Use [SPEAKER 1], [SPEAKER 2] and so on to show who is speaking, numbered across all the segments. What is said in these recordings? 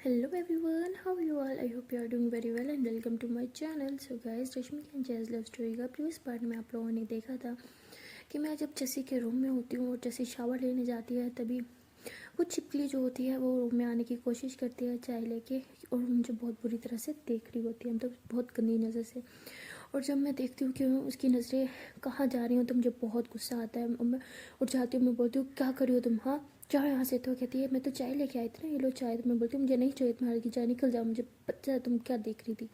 [SPEAKER 1] Hello everyone, how are you all? I hope you are doing very well and welcome to my channel. So guys, रश्मि की jazz love story का previous part में आप लोगों ने देखा था कि मैं जब जैसी के रूम में होती हूँ और जैसे शावर लेने जाती है तभी वो छिपकली जो होती है वो रूम में आने की कोशिश करती है चाय लेके और मुझे बहुत बुरी तरह से देख रही होती है, मतलब बहुत गंदी नज़र से। और जब मैं देखती हूँ कि उसकी नज़रें कहाँ जा रही हूँ तो मुझे बहुत गुस्सा आता है। मैं उठ जाती हूँ, मैं बोलती हूँ क्या कर रही हो तुम, हाँ जाओ यहाँ से। तो कहती है मैं तो चाय लेके आई थी ना, ये लो चाय। तो मैं बोलती हूँ मुझे नहीं चाहिए तुम्हारे की चाय, निकल जाओ, मुझे पता है तुम क्या देख रही थी।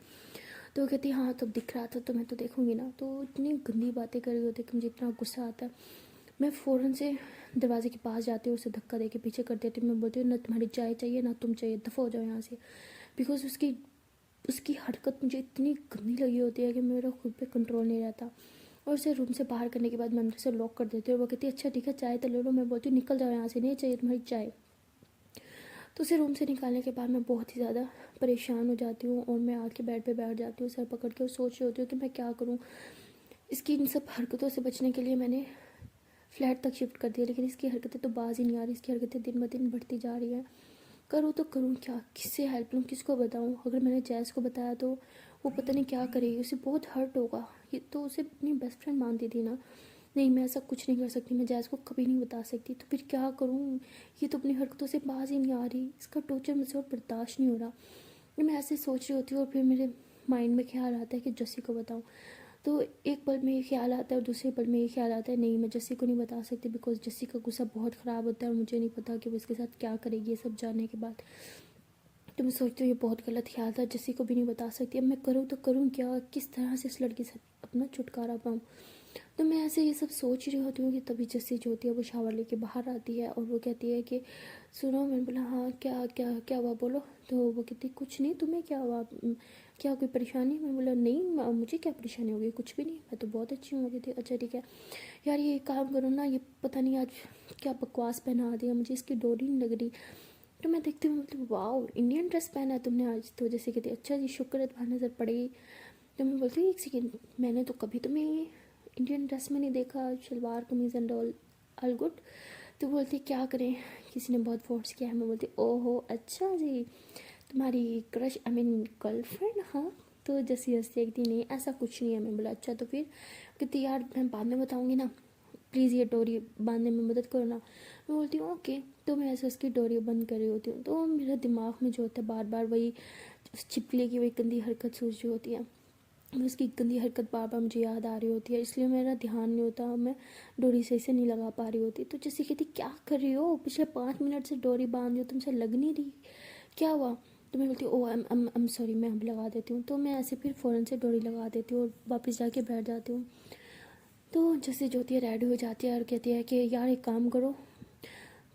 [SPEAKER 1] तो वो कहती है हाँ तब दिख रहा था तो मैं तो देखूँगी ना। तो इतनी गंदी बातें कर रही होती है कि मुझे इतना गुस्सा आता है। मैं फ़ौरन से दरवाजे के पास जाती हूँ, उसे धक्का दे के पीछे कर देती हूँ। मैं बोलती हूँ ना तुम्हारी चाय चाहिए ना तुम चाहिए, दफ़ा हो जाओ यहाँ से। बिकॉज उसकी उसकी हरकत मुझे इतनी गंदी लगी होती है कि मेरा खुद पे कंट्रोल नहीं रहता। और उसे रूम से बाहर करने के बाद मैं अंदर से लॉक कर देती हूँ और वो कहती है अच्छा ठीक है चाय तो ले लो। मैं बोलती हूँ निकल जाओ यहाँ से, नहीं चाहिए तुम्हारी चाय। तो उसे रूम से निकालने के बाद मैं बहुत ही ज़्यादा परेशान हो जाती हूँ और मैं आके बेड पे बैठ जाती हूँ सर पकड़ के और सोच रही होती हूँ कि मैं क्या करूँ। इसकी इन सब हरकतों से बचने के लिए मैंने फ्लैट तक शिफ्ट कर दिया, लेकिन इसकी हरकतें तो बाज ही नहीं आ रही। इसकी हरकतें दिन ब दिन बढ़ती जा रही हैं। करूँ तो करूँ क्या, किससे हेल्प लूँ, किसको बताऊँ। अगर मैंने जैस को बताया तो वो पता नहीं क्या करेगी, उसे बहुत हर्ट होगा। ये तो उसे अपनी बेस्ट फ्रेंड मानती थी ना। नहीं मैं ऐसा कुछ नहीं कर सकती, मैं जैस को कभी नहीं बता सकती। तो फिर क्या करूँ, ये तो अपनी हरकतों से बाज ही नहीं आ रही। इसका टॉर्चर मुझसे और बर्दाश्त नहीं हो रहा। मैं ऐसे सोच रही होती हूँ और फिर मेरे माइंड में ख्याल आता है कि जस्सी को बताऊँ। तो एक पल में ये ख्याल आता है और दूसरे पल में ये ख्याल आता है नहीं मैं जस्सी को नहीं बता सकती, बिकॉज जस्सी का गुस्सा बहुत ख़राब होता है और मुझे नहीं पता कि वो इसके साथ क्या करेगी ये सब जानने के बाद। तो मैं सोचती हूँ ये बहुत गलत ख्याल था, जस्सी को भी नहीं बता सकती। अब मैं करूँ तो करूँ क्या, किस तरह से इस लड़की से अपना छुटकारा पाऊँ। तो मैं ऐसे ये सब सोच रही होती हूँ कि तभी जस्सी जो होती है वो शावर लेके बाहर आती है और वो कहती है कि सुनो। मैंने बोला हाँ क्या क्या क्या हुआ बोलो। तो वो कहती कुछ नहीं, तुम्हें क्या हुआ, क्या कोई परेशानी। मैं बोला नहीं मुझे क्या परेशानी होगी, कुछ भी नहीं, मैं तो बहुत अच्छी हूँ। कहती अच्छा ठीक है यार ये काम करो ना, ये पता नहीं आज क्या बकवास पहना दिया मुझे, इसकी डोरी नहीं लग रही। तो मैं देखती हूँ मतलब वाओ इंडियन ड्रेस पहना है तुमने आज। तो जैसे कहती अच्छा जी शुक्र है तुम्हारी नज़र पड़ेगी। तो मैं बोलती हूँ एक सेकेंड, मैंने तो कभी तुम्हें इंडियन ड्रेस में नहीं देखा, शलवार कमीज़ एंड ऑल गुड। तो बोलती क्या करें किसी ने बहुत फोर्स किया है। मैं बोलती ओहो अच्छा जी तुम्हारी क्रश आई मीन गर्लफ्रेंड, हाँ। तो जैसे हंसती एक दिन नहीं ऐसा कुछ नहीं है। मैं बोला अच्छा तो फिर कहती यार मैं बाद में बताऊँगी ना, प्लीज़ ये डोरी बांधने में मदद करो ना। मैं बोलती हूँ ओके। तो मैं ऐसे उसकी डोरी बंद कर रही होती हूँ तो मेरा दिमाग में जो होता है बार बार वही उस छिपकली की वही गंदी हरकत सोच रही होती है। उसकी गंदी हरकत बार बार मुझे याद आ रही होती है, इसलिए मेरा ध्यान नहीं होता, मैं डोरी सही से नहीं लगा पा रही होती। तो जैसे कहती क्या कर रही हो, पिछले 5 मिनट से डोरी बांध रही हो, तुमसे लग नहीं रही, क्या हुआ। तो मैं बोलती हूँ ओ एम सॉरी, मैं अब लगा देती हूँ। तो मैं ऐसे फिर फ़ौरन से डोरी लगा देती हूँ और वापस जाके बैठ जाती हूँ। तो जैसे ज्योति रेडी हो जाती है और कहती है कि यार एक काम करो।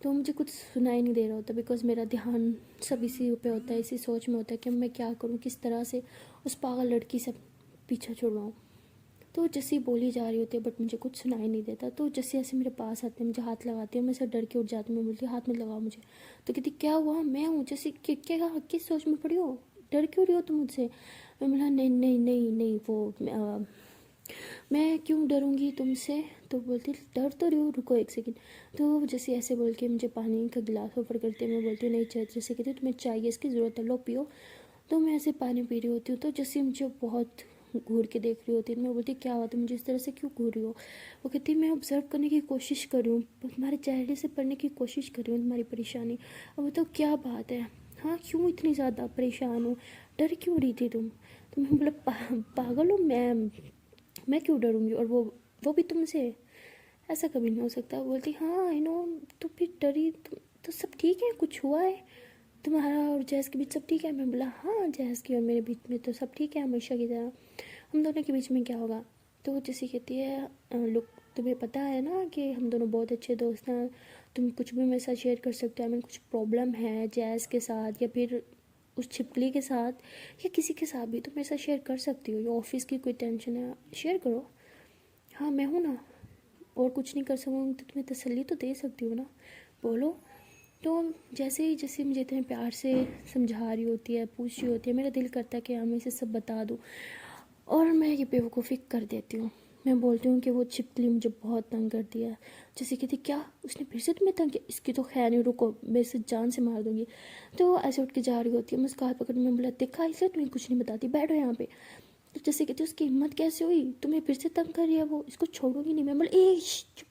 [SPEAKER 1] तो मुझे कुछ सुनाई नहीं दे रहा होता, बिकॉज मेरा ध्यान सब इसी पे होता है, इसी सोच में होता है कि मैं क्या करूँ, किस तरह से उस पागल लड़की से पीछा छुड़वाऊँ। तो जैसी बोली जा रही होती है बट मुझे कुछ सुनाई नहीं देता। तो जैसे ऐसे मेरे पास आते हैं मुझे हाथ लगाती है, मैं सब डर के उठ जाती हूँ। मैं बोलती हूँ हाथ में लगाओ मुझे। तो कहती क्या हुआ, मैं हूँ जैसे क्या किस सोच में पड़ी हो, डर क्यों रही हो तुम मुझसे। मैं बोला नहीं नहीं नहीं नहीं वो मैं क्यों डरूंगी तुमसे। तो बोलती डर तो रही हूँ, रुको एक सेकंड। तो जैसे ऐसे बोल के मुझे पानी का गिलास ऑफर करते हैं। मैं बोलती हूँ नहीं चाय, जैसे कहती तुम्हें चाहिए इसकी ज़रूरत है लो पियो। तो मैं ऐसे पानी पी रही होती हूँ तो जैसे मुझे बहुत घूर के देख रही होती है। मैं बोलती क्या हुआ तुम मुझे इस तरह से क्यों घूर रही हो। वो कहती मैं ऑब्ज़र्व करने की कोशिश कर रही हूँ, तुम्हारे चेहरे से पढ़ने की कोशिश कर रही हूँ तुम्हारी परेशानी। अब बताओ क्या बात है, हाँ क्यों इतनी ज़्यादा परेशान हो, डर क्यों रही थी तुम। तो मैं बोला पागल हो मैं क्यों डरूंगी, और वो भी तुमसे, ऐसा कभी नहीं हो सकता। बोलती हाँ आई नो। तो फिर डरी तो सब ठीक है, कुछ हुआ है तुम्हारा और जैस के बीच सब ठीक है। मैं बोला हाँ जैस की और मेरे बीच में तो सब ठीक है हमेशा की तरह, हम दोनों के बीच में क्या होगा। तो वो जैसे कहती है लुक तुम्हें पता है ना कि हम दोनों बहुत अच्छे दोस्त हैं, तुम कुछ भी मेरे साथ शेयर कर सकते हो। हमें कुछ प्रॉब्लम है जैस के साथ या फिर उस छिपकली के साथ या किसी के साथ भी, तो मेरे साथ शेयर कर सकती हो। ये ऑफिस की कोई टेंशन है शेयर करो, हाँ मैं हूँ ना, और कुछ नहीं कर सकूँगी तो तुम्हें तसल्ली तो दे सकती हूँ ना, बोलो। तो जैसे मुझे इतने प्यार से समझा रही होती है, पूछ रही होती है, मेरा दिल करता है कि हाँ मैं इसे सब बता दूँ और मैं ये बेवकूफ़ी कर देती हूँ। मैं बोलती हूँ कि वो छिपकली मुझे बहुत तंग करती है। जैसे कहती क्या उसने फिर से तुम्हें तंग किया, इसकी तो खैर नहीं, रुको मैं इसे जान से मार दूंगी। तो वो ऐसे उठ के जा रही होती है, मैं उसका हाथ पकड़ मैं बोला देखा इसलिए तुम्हें कुछ नहीं बताती, बैठो यहाँ पे। तो जैसे कहती उसकी हिम्मत कैसे हुई, तुम्हें फिर से तंग कर रही है वो, इसको छोड़ूंगी नहीं। मैं बोला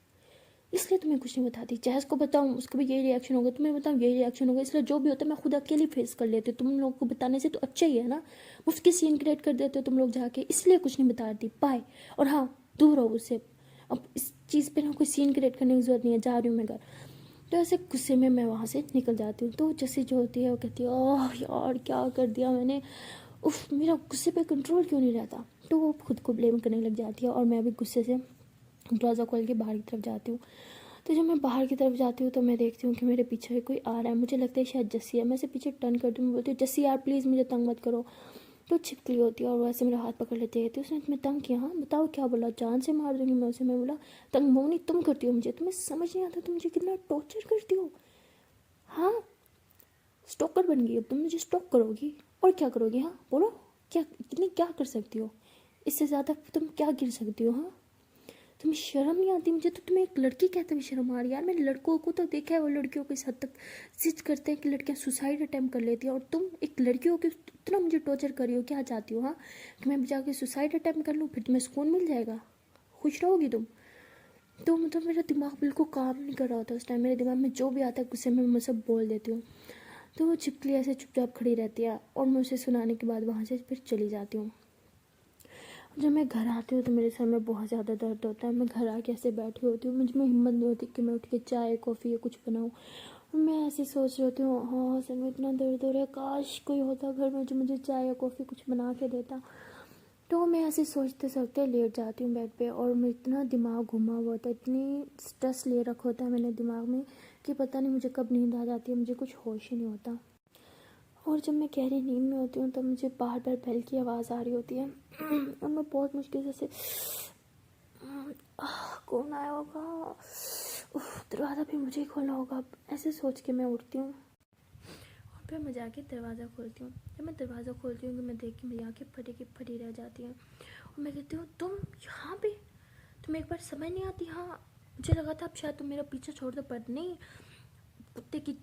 [SPEAKER 1] इसलिए तुम्हें कुछ नहीं बताती, जैस को बताऊँ उसका भी यही रिएक्शन होगा, तुम्हें बताऊँ यही रिएक्शन होगा, इसलिए जो भी होता है मैं खुद अकेली फेस कर लेती हूँ, तुम लोगों को बताने से तो अच्छा ही है ना, मुफ्त की सीन क्रिएट कर देते हो तुम लोग जाके, इसलिए कुछ नहीं बताती, बाय। और हाँ दूर रहो उससे, अब इस चीज़ पे ना कोई सीन क्रिएट करने की जरूरत नहीं है, जा रही हूँ मैं घर। तो ऐसे गुस्से में मैं वहाँ से निकल जाती हूँ। तो जैसे जो होती है वो कहती है ओह यार क्या कर दिया मैंने, उफ मेरा गुस्से पे कंट्रोल क्यों नहीं रहता। तो वो खुद को ब्लेम करने लग जाती है और मैं भी गुस्से से दरवाज़ा खोल के बाहर की तरफ जाती हूँ। तो जब मैं बाहर की तरफ जाती हूँ तो मैं देखती हूँ कि मेरे पीछे कोई आ रहा है, मुझे लगता है शायद जस्सी है। मैं से पीछे टर्न करती हूँ, बोलती हूँ जस्सी यार प्लीज़ मुझे तंग मत करो। तो छिपकली होती है और वो ऐसे मेरा हाथ पकड़ लेती है, तो उसने तुम्हें तंग किया, हाँ बताओ क्या बोला, जान से मार दूंगी मैं उसे। मैं बोला तंग मोनी तुम करती हो मुझे, तुम्हें समझ नहीं आता तुम मुझे कितना टॉर्चर करती हो, हाँ स्टॉकर बन गई, अब तुम मुझे स्टॉक करोगी और क्या करोगी, हाँ बोलो क्या कितनी क्या कर सकती हो, इससे ज़्यादा तुम क्या गिर सकती हो, हाँ तुम्हें शर्म नहीं आती। मुझे तो तुम्हें एक लड़की कहते हुए शर्म आ रही है यार। मैंने लड़कों को तो देखा है वो लड़कियों को इस हद तक जिद करते हैं कि लड़कियां सुसाइड अटेम्प्ट कर लेती हैं, और तुम एक लड़की हो के इतना मुझे टॉर्चर कर रही हो, क्या चाहती हो, हाँ कि मैं जाके सुसाइड अटेम्प्ट कर लूँ, फिर तुम्हें सुकून मिल जाएगा, खुश रहोगी तुम। तो मतलब मेरा दिमाग बिल्कुल काम नहीं कर रहा होता उस टाइम, मेरे दिमाग में जो भी आता है गुस्से में मैं सब बोल देती हूँ। तो वो छिपकली ऐसे चुपचाप खड़ी रहती है और मैं उसे सुनाने के बाद वहाँ से फिर चली जाती हूँ। जब मैं घर आती हूँ तो मेरे सर में बहुत ज़्यादा दर्द होता है। मैं घर आके ऐसे बैठी होती हूँ, मुझ में हिम्मत नहीं होती कि मैं उठ के चाय कॉफ़ी या कुछ बनाऊँ। और मैं ऐसे सोच रही होती हूँ हाँ सर में इतना दर्द हो रहा है, काश कोई होता घर में जो मुझे चाय या कॉफ़ी कुछ बना के देता। तो मैं ऐसे सोचते सोचते लेट जाती हूँ बेड पे और मैं इतना दिमाग घुमा हुआ होता है, इतनी स्ट्रेस ले रखा होता है मैंने दिमाग में कि पता नहीं मुझे कब नींद आ जाती है, मुझे कुछ होश ही नहीं होता। और जब मैं गहरी नींद में होती हूँ तब मुझे बार बार बेल की आवाज़ आ रही होती है और मैं बहुत मुश्किल से कौन आया होगा, दरवाज़ा भी मुझे ही खोलना होगा, ऐसे सोच के मैं उठती हूँ और फिर मैं जाके दरवाज़ा खोलती हूँ। जब मैं दरवाज़ा खोलती हूँ तो मैं देख के मेरी आँखें फटी की फटी रह जाती हैं और मैं कहती हूँ तुम यहाँ पे, तुम्हें एक बार समझ नहीं आती, हाँ मुझे लगा था अब शायद तुम मेरा पीछे छोड़ दो, पर नहीं, कुत्ते की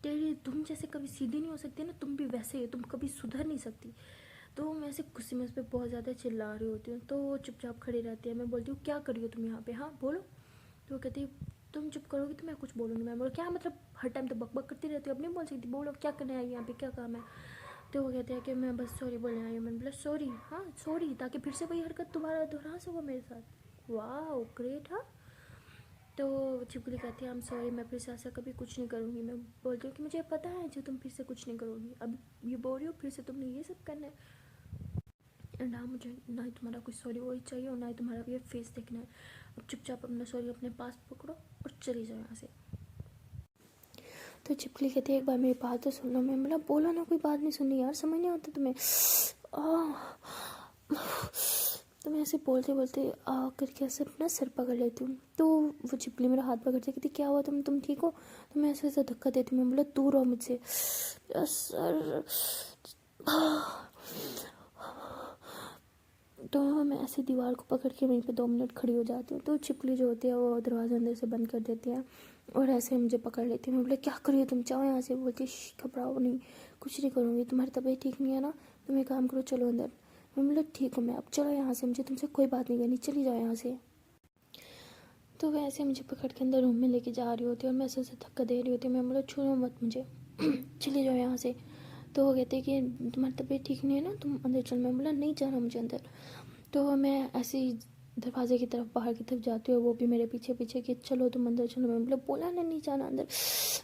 [SPEAKER 1] तेरी तुम जैसे कभी सीधी नहीं हो सकती ना, तुम भी वैसे ही, तुम कभी सुधर नहीं सकती। तो मैं ऐसे गुस्से में उस पर बहुत ज़्यादा चिल्ला रही होती हूँ। तो वो चुपचाप खड़ी रहती है। मैं बोलती हूँ क्या कर रही हो तुम यहाँ पे, हाँ बोलो। तो वो कहती है तुम चुप करोगी तो मैं कुछ बोलूँगी। मैं बोलो क्या मतलब हर टाइम तो बक करती रहती हो, अब नहीं बोल सकती, बोलो क्या करने आई यहाँ पे, क्या काम है। तो वो कहते हैं कि मैं बस सॉरी बोलने आई हूँ। मैंने बोला सॉरी, हाँ सॉरी, ताकि फिर से वही हरकत दोबारा दोहरा सको मेरे साथ। वाह ग्रेट, हाँ। तो छिपकली कहती है आई एम सॉरी, मैं फिर से ऐसा कभी कुछ नहीं करूँगी। मैं बोलती हूँ कि मुझे पता है जो तुम फिर से कुछ नहीं करोगी, अब ये बोल रही हो फिर से तुमने ये सब करना है, एंड हाँ मुझे ना ही तुम्हारा कोई सॉरी वही चाहिए और ना ही तुम्हारा ये फेस देखना है। अब चुपचाप अपना सॉरी अपने पास पकड़ो और चली जाओ यहाँ से। तो छिपकली कहती है एक बार मेरी बात तो सुन लो। मैं बोला बोला ना, कोई बात नहीं सुननी यार, समझ नहीं आता तुम्हें। तो मैं ऐसे बोलते बोलते करके ऐसे अपना सर पकड़ लेती हूँ। तो वो छिपकली मेरा हाथ पकड़ती कहती क्या हुआ तुम ठीक हो। तो मैं ऐसे ऐसे धक्का देती हूँ। मैं बोला दूर रहो मुझसे, सर। तो मैं ऐसे दीवार को पकड़ के वहीं पे 2 मिनट खड़ी हो जाती हूँ। तो छिपकली जो होती है वो दरवाज़ा अंदर से बंद कर देती है और ऐसे मुझे पकड़ लेती है। मैं बोले क्या करिए तुम, चाहो यहाँ से। बोलती घबराओ नहीं, कुछ नहीं करूँगी, तुम्हारी तबीयत ठीक नहीं है ना, तुम एक काम करो चलो अंदर। मैं बोला ठीक हूँ मैं, अब चलो यहाँ से, मुझे तुमसे कोई बात नहीं करनी, चली जाओ यहाँ से। तो वैसे मुझे पकड़ के अंदर रूम में लेके जा रही होती है और मैं ऐसे धक्का दे रही होती है। मैं बोला छूनो मत मुझे, चली जाओ यहाँ से। तो वो कहते कि तुम्हारी तबीयत ठीक नहीं है ना, तुम अंदर चल। मैं बोला नहीं जाना मुझे अंदर। तो मैं ऐसे ही दरवाजे की तरफ बाहर की तरफ जाती हूँ, वो भी मेरे पीछे पीछे कि चलो तुम अंदर चलो। मैं बोला बोला ना नहीं जाना अंदर,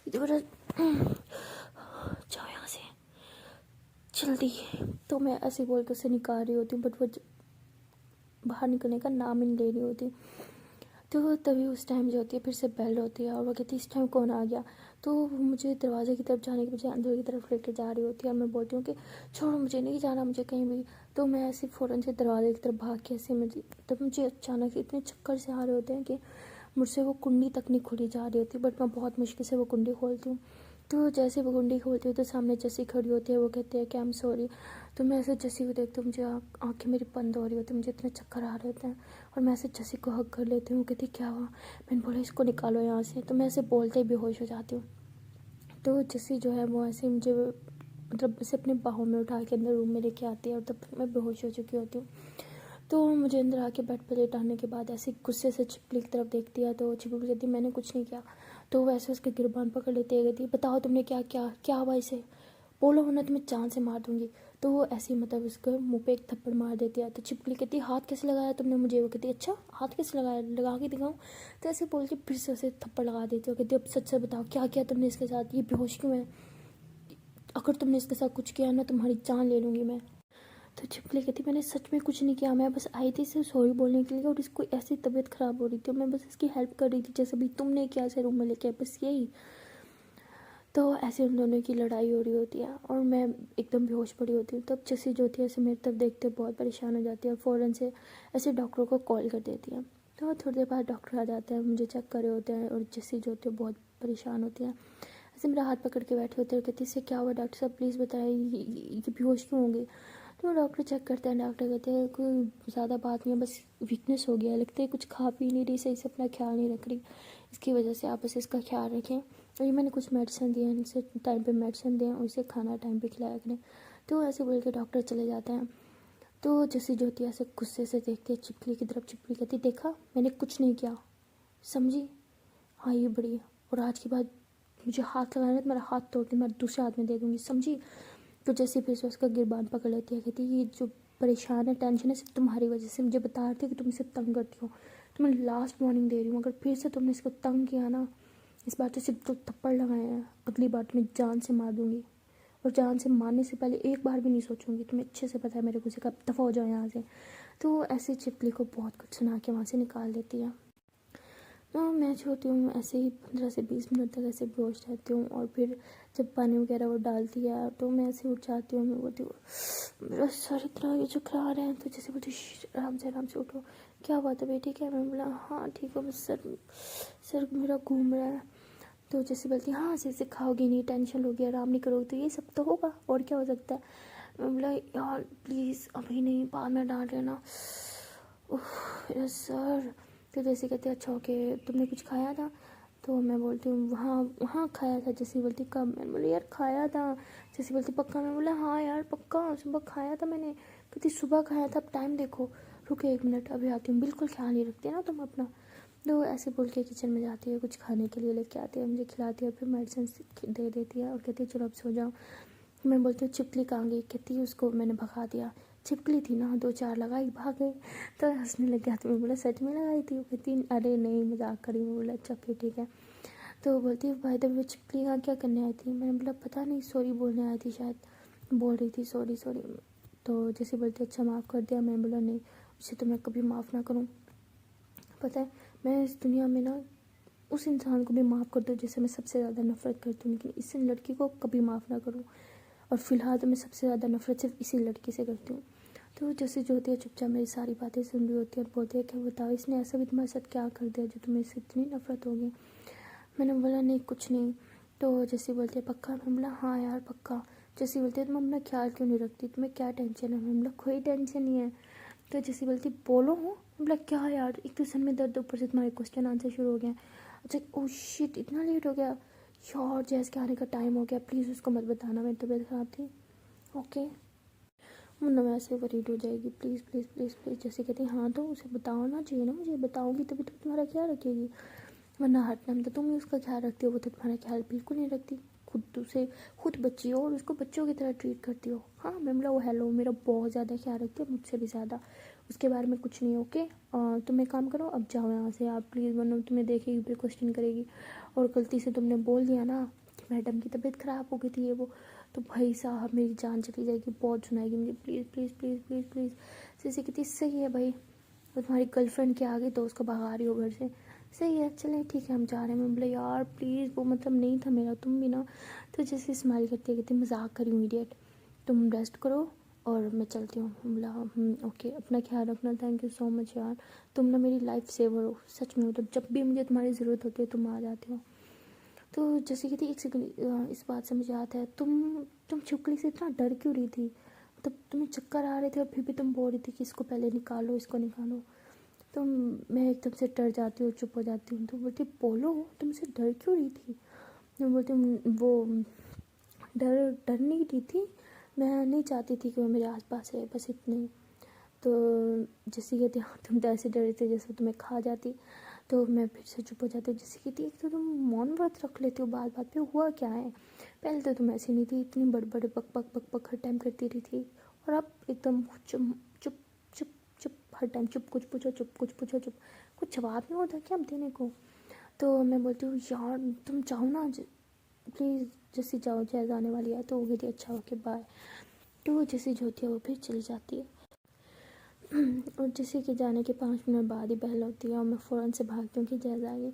[SPEAKER 1] दोबारा जाओ यहाँ से जल्दी। तो मैं ऐसे बोल कर उसे निकाल रही होती हूँ, बट वो बाहर निकलने का नाम ही नहीं ले रही होती। तो तभी उस टाइम जो होती है फिर से बेल होती है और वो कहती है इस टाइम कौन आ गया। तो वो मुझे दरवाजे की तरफ जाने के बजाय अंदर की तरफ लेके जा रही होती है और मैं बोलती हूँ कि छोड़ो मुझे नहीं जाना मुझे कहीं भी। तो मैं ऐसे फ़ौरन से दरवाजे की तरफ भाग के ऐसे तब मुझे अचानक से इतने चक्कर से आ रहे होते हैं कि मुझसे वो कुंडी तक नहीं खुली जा रही होती, बट मैं बहुत मुश्किल से वो कुंडी खोलती हूँ तो जैसे वो कुंडी खोलती हूँ तो सामने जैसी खड़ी होती है, वो कहती है कि आई एम सॉरी। तो मैं ऐसे जैसी को देखती हूँ, मुझे आँखें मेरी बंद हो रही होती है, मुझे इतने चक्कर आ रहे होते हैं और मैं ऐसे जैसी को हक कर लेती हूँ। कहती क्या हुआ? मैंने बोला इसको निकालो यहाँ से। तो मैं ऐसे बोलते ही बेहोश हो जाती हूँ। तो जैसी जो है वो ऐसे मुझे मतलब ऐसे अपने बाहों में उठा के अंदर रूम में लेके आती है और तब तक मैं बेहोश हो चुकी होती हूँ। तो मुझे अंदर आके बेड पर लेटाने के बाद ऐसे गुस्से से छिपकली की तरफ देखती है। तो छिपकली कहती मैंने कुछ नहीं किया। तो वैसे उसके गिरबान पकड़ लेती है, कहती बताओ तुमने क्या किया, क्या हुआ इसे, बोलो वरना तुम्हें जान से मार दूंगी। तो वो ऐसे ही मतलब उसके मुंह पे एक थप्पड़ मार देती है। तो छिपकली कहती हाथ कैसे लगाया तुमने मुझे? वो कहती अच्छा हाथ कैसे लगाया, लगा के दिखाऊं? तो ऐसे बोल के फिर से उसे थप्पड़ लगा देती है। कहती अब सच से बताओ क्या किया तुमने इसके साथ, ये बेहोश क्यों है? अगर तुमने इसके साथ कुछ किया ना तुम्हारी जान ले लूँगी मैं। तो छिपकली कहती मैंने सच में कुछ नहीं किया, मैं बस आई थी सिर्फ सॉरी बोलने के लिए और इसको ऐसी तबीयत ख़राब हो रही थी, मैं बस इसकी हेल्प कर रही थी जैसे भी तुमने किया ऐसे रूम में लेके, बस यही। तो ऐसे उन दोनों की लड़ाई हो रही होती है और मैं एकदम बेहोश पड़ी होती हूँ। तब जैसी जो होती है ऐसे मेरी तरफ देखते बहुत परेशान हो जाती है और फ़ौरन से ऐसे डॉक्टर को कॉल कर देती है। तो थोड़ी देर बाद डॉक्टर आ जाते हैं, मुझे चेक कर रहे होते हैं और जैसी जो होती है बहुत परेशान होती है। ऐसे मेरा हाथ पकड़ के बैठे होते हैं, कहती इससे क्या हुआ डॉक्टर साहब प्लीज़ बताएं, ये बेहोश क्यों होंगे? तो डॉक्टर चेक करते हैं, डॉक्टर कहते हैं कोई ज़्यादा बात नहीं है, बस वीकनेस हो गया है, लगता है कुछ खा पी नहीं रही, सही से अपना ख्याल नहीं रख रही, इसकी वजह से आप बस इसका ख्याल रखें। और ये मैंने कुछ मेडिसिन दिए हैं, इनसे टाइम पे मेडिसिन दें और इसे खाना टाइम पे खिलाया करें। तो ऐसे बोल के डॉक्टर चले जाते हैं। तो जैसी जो होती है ऐसे गुस्से से देखते हैं छिपकली की तरफ। छिपकली कहती देखा मैंने कुछ नहीं किया, समझी? हाँ ये बढ़िया, और आज के बाद मुझे हाथ लगाना तो मेरा हाथ तोड़ के मैं दूसरे हाथ में दे दूँगी, समझी? तो जैसे फिर से उसका गिरबान पकड़ लेती है, कहती ये जो परेशान है टेंशन है सिर्फ तुम्हारी वजह से, मुझे बता रही थी कि तुम इसे तंग करती हो, तो मैं लास्ट वार्निंग दे रही हूँ, अगर फिर से तुमने इसको तंग किया ना, इस बार तो सिर्फ तो थप्पड़ लगाए हैं, अगली बार तुम्हें जान से मार दूंगी और जान से मारने से पहले एक बार भी नहीं सोचूंगी, तुम्हें अच्छे से पता है मेरे को से कब दफ़ा हो जाओ यहाँ से। तो ऐसे छिपकली को बहुत कुछ सुना के वहाँ से निकाल देती है। तो मैं जो होती हूँ ऐसे ही 15 से 20 मिनट तक ऐसे बेहोश रहती हूँ और फिर जब पानी वगैरह वो डालती है तो मैं ऐसे उठ जाती हूँ। मैं बोलती हूँ मेरा सर इतना ये चकरा रहे हैं, तो जैसे बोलती आराम से उठो, क्या हुआ तबीयत ठीक है? मैं बोला हाँ ठीक है, बस सर सर मेरा घूम रहा है। तो जैसे बोलती हाँ ऐसे खाओगी नहीं, टेंशन होगी, आराम नहीं करोगी तो ये सब तो होगा और क्या हो सकता है। मैं बोला यार प्लीज़ अभी नहीं, बाद में डांट लेना। मेरा सर। तो जैसे कहते अच्छा ओके तुमने कुछ खाया था? तो मैं बोलती हूँ हाँ हाँ खाया था। जैसे बोलती कब? मैंने बोला यार खाया था। जैसे बोलती पक्का? मैं बोला हाँ यार पक्का सुबह खाया था मैंने। कहती सुबह खाया था, अब टाइम देखो। रुके 1 मिनट अभी आती हूँ, बिल्कुल ख्याल नहीं रखती ना तुम अपना। तो ऐसे बोल के किचन में जाती है, कुछ खाने के लिए लेके आती है, मुझे खिलाती है, फिर मेडिसिन दे देती है और कहती है चलो अब सो जाओ। मैं बोलती हूँ छिपकली कहाँ गई? कहती है उसको मैंने भगा दिया। छिपकली थी ना, 2-4 लगाई भाग गई। तो हंसने लग गया, तो मैं बोला सच में लगाई थी? वो कहती अरे नहीं मजाक करी। मैं बोला अच्छा फिर ठीक है। तो वो बोलती है भाई द वे छिपकली यहाँ क्या करने आई थी? मैंने बोला पता नहीं, सॉरी बोलने आई थी शायद, बोल रही थी सॉरी सॉरी। तो जैसे बोलती अच्छा माफ़ कर दिया? मैंने बोला नहीं, उसे तो मैं कभी माफ़ ना करूँ। पता है मैं इस दुनिया में ना उस इंसान को भी माफ़ कर दूँ जिससे मैं सबसे ज़्यादा नफरत करती हूँ, लेकिन इस लड़की को कभी माफ़ ना करूँ। और फिलहाल तो मैं सबसे ज़्यादा नफरत सिर्फ इसी लड़की से करती हूँ। तो जैसे जो होती है चुपचाप मेरी सारी बातें सुन रही होती है और बोलती है कि बताओ इसने ऐसा भी तुम्हारे साथ क्या कर दिया जो तुम्हें इससे इतनी नफरत होगी? मैंने बोला नहीं कुछ नहीं। तो जैसे बोलती है पक्का? मैंने बोला हाँ यार पक्का। जैसे बोलती है तुम अपना ख्याल क्यों नहीं रखती, तुम्हें क्या टेंशन है? मैंने बोला कोई टेंशन नहीं है। तो जैसे बोलती बोलो हो। बोला क्या यार, एक तो सर में दर्द, ऊपर से तुम्हारे क्वेश्चन आंसर शुरू हो गए। अच्छा ओ शिट इतना लेट हो गया यार, जैस के आने का टाइम हो गया, प्लीज़ उसको मत बताना मेरी तबीयत ख़राब थी, ओके? मुन्ना वैसे वरीड हो जाएगी, प्लीज़ प्लीज़ प्लीज़ प्लीज़। जैसे कहती हाँ तो उसे बताओ ना चाहिए ना, मुझे बताओगी तभी तो तुम्हारा ख्याल रखेगी, वरना हर टाइम तो तुम ही उसका ख्याल रखती हो, वो तो तुम्हारा ख्याल बिल्कुल नहीं रखती। खुद बच्ची हो और उसको बच्चों की तरह ट्रीट करती हो। हाँ मैं बोला वो हेलो मेरा बहुत ज़्यादा ख्याल रखती है, मुझसे भी ज़्यादा, उसके बारे में कुछ नहीं, ओके? तुम एक काम करो अब जाओ यहाँ से आप प्लीज़, वरना तुम्हें देखेगी फिर क्वेश्चन करेगी, और गलती से तुमने बोल दिया ना कि मैडम की तबीयत ख़राब हो गई थी ये वो, तो भाई साहब मेरी जान चली जाएगी, बहुत सुनाएगी मुझे, please please please please please. जैसे कहती सही है भाई, वो तुम्हारी गर्लफ्रेंड के आगे तो उसको भगा रही हो घर से, सही है चलें ठीक है हम जा रहे हैं। मैं बोला यार प्लीज़ वो मतलब नहीं था मेरा, तुम भी ना। तो जैसे स्माइल करती है कहती मजाक करी हूँ इडियट, तुम रेस्ट करो और मैं चलती हूँ। मैं बोला ओके अपना ख्याल रखना, थैंक यू सो मच यार, तुम ना मेरी लाइफ सेवर हो सच में, मतलब जब भी मुझे तुम्हारी ज़रूरत होती है तुम आ जाते हो। तो जैसे कि थी एक सेकंड, इस बात से मुझे याद है, तुम छिपकली से इतना डर क्यों रही थी? तब तुम्हें चक्कर आ रहे थे और फिर भी तुम बोल रही थी कि इसको पहले निकालो, इसको निकालो। तो मैं एकदम से डर जाती हूँ, चुप हो जाती हूँ। तो बोलती बोलो तुमसे डर क्यों रही थी? मैं बोलती वो डर नहीं रही थी, मैं नहीं चाहती थी कि वो मेरे आसपास है, बस इतने। तो जैसे कहती हाँ तुम तो ऐसे डर रही थी जैसे तुम्हें खा जाती। तो मैं फिर से चुप हो जाती हूँ। जैसे कहती एक तो तुम मौन व्रत रख लेती हो बात बात पे, हुआ क्या है? पहले तो तुम ऐसी नहीं थी, इतनी बड़े बड़े बक बक बक बक हर टाइम करती रही थी, और अब एकदम चुप चुप चुप चुप हर टाइम चुप, कुछ पूछो चुप, कुछ पूछो चुप, कुछ जवाब नहीं होता क्या अब देने को? तो मैं बोलती हूँ यार तुम जाओ ना प्लीज़, जैसे जाओ, जैसे आने वाली है। तो वो कहती अच्छा ओके बाय। तो वो जैसे जो होती है वो फिर चली जाती है। और जैसे कि जाने के 5 मिनट बाद ही बहल होती है और मैं फ़ौरन से भागती हूँ कि जैज़ आ गई।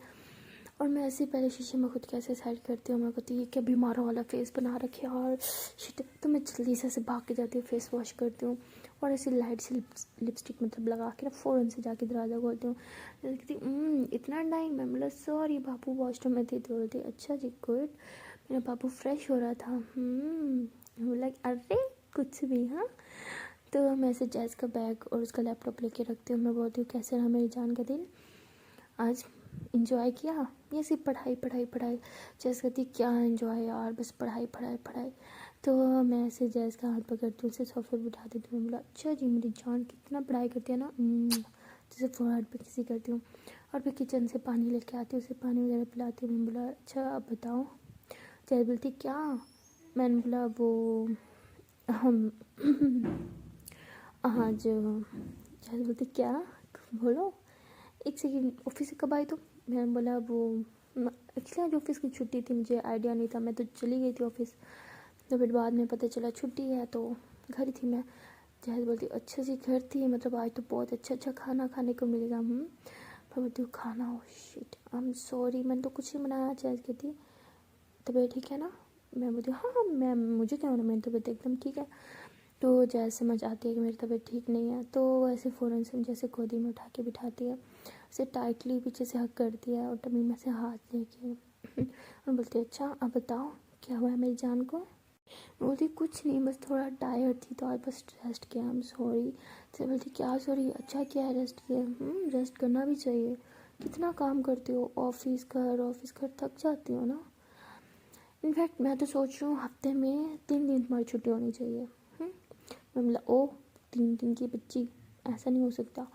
[SPEAKER 1] और मैं ऐसे ही पहले शीशे में खुद कैसे साइड करती हूँ, मैं कहती ये क्या बीमारों वाला फेस बना रखे और शिट। तो मैं जल्दी से ऐसे भाग के जाती हूँ, फेस वॉश करती हूँ और ऐसे लाइट से लिपस्टिक मतलब लगा के ना फ़ौरन से जाके दरवाज़ा खोलती हूँ। तो कहती इतना टाइम है? मतलब सॉरी बाबू वॉशरूम में थी। तो बोलती अच्छा जी गुड, मेरा बाबू फ्रेश हो रहा था। लाइक अरे कुछ भी। हाँ, तो मैं ऐसे जैज़ का बैग और उसका लैपटॉप लेके रखती हूँ। मैं बोलती हूँ कैसे रहा मेरी जान का दिन, आज इंजॉय किया या सिर्फ पढ़ाई पढ़ाई पढ़ाई? जैज़ कहती क्या इंजॉय यार, बस पढ़ाई पढ़ाई पढ़ाई। तो मैं ऐसे जैज़ का हाथ पकड़ती हूँ, उसे सोफे पर बिठा देती हूँ। बोला अच्छा जी मेरी जान कितना पढ़ाई करती है ना, जैसे फोरहेड पे किसी करती हूँ। और फिर किचन से पानी लेके आती हूँ, उसे पानी वगैरह पिलाती हूँ। मैं बोला अच्छा अब बताओ। जैज़ बोलती क्या? मैंने बोला वो हम हाँ जो जैसे बोलते क्या, बोलो एक सेकेंड, ऑफिस से कब आई तुम? मैंने बोला वो एक्चुअली आज ऑफिस की छुट्टी थी, मुझे आइडिया नहीं था, मैं तो चली गई थी ऑफिस। तो फिर बाद में पता चला छुट्टी है, तो घर ही थी मैं। जैसे बोलती अच्छा सी घर थी, मतलब आज तो बहुत अच्छा अच्छा खाना खाने को मिलेगा। मैं बोलती हूँ खाना, oh shit I am sorry, मैंने तो कुछ ही बनाया। जैसे कहती तबीयत ठीक है ना? मैं बोलती हाँ हाँ मैं, मुझे क्या होना, मेरी तबीयत एकदम ठीक है। तो जैसे समझ आती है कि मेरी तबीयत ठीक नहीं है, तो ऐसे फ़ौरन से जैसे गोदी में उठा के बिठाती है, उसे टाइटली पीछे से हक कर दिया और टमी में से हाथ लेके और बोलती है अच्छा अब बताओ क्या हुआ है मेरी जान को? बोलती कुछ नहीं, बस थोड़ा टायर्ड थी तो आज बस रेस्ट किया, आई एम सॉरी। तो बोलती क्या सॉरी, अच्छा क्या है रेस्ट किया? रेस्ट करना भी चाहिए, कितना काम करती हो, ऑफिस घर थक जाती हो ना। इनफैक्ट मैं तो सोच रही हूँ हफ्ते में 3 दिन तुम्हारी छुट्टी होनी चाहिए। मैं बोला ओ 3 दिन की बच्ची, ऐसा नहीं हो सकता,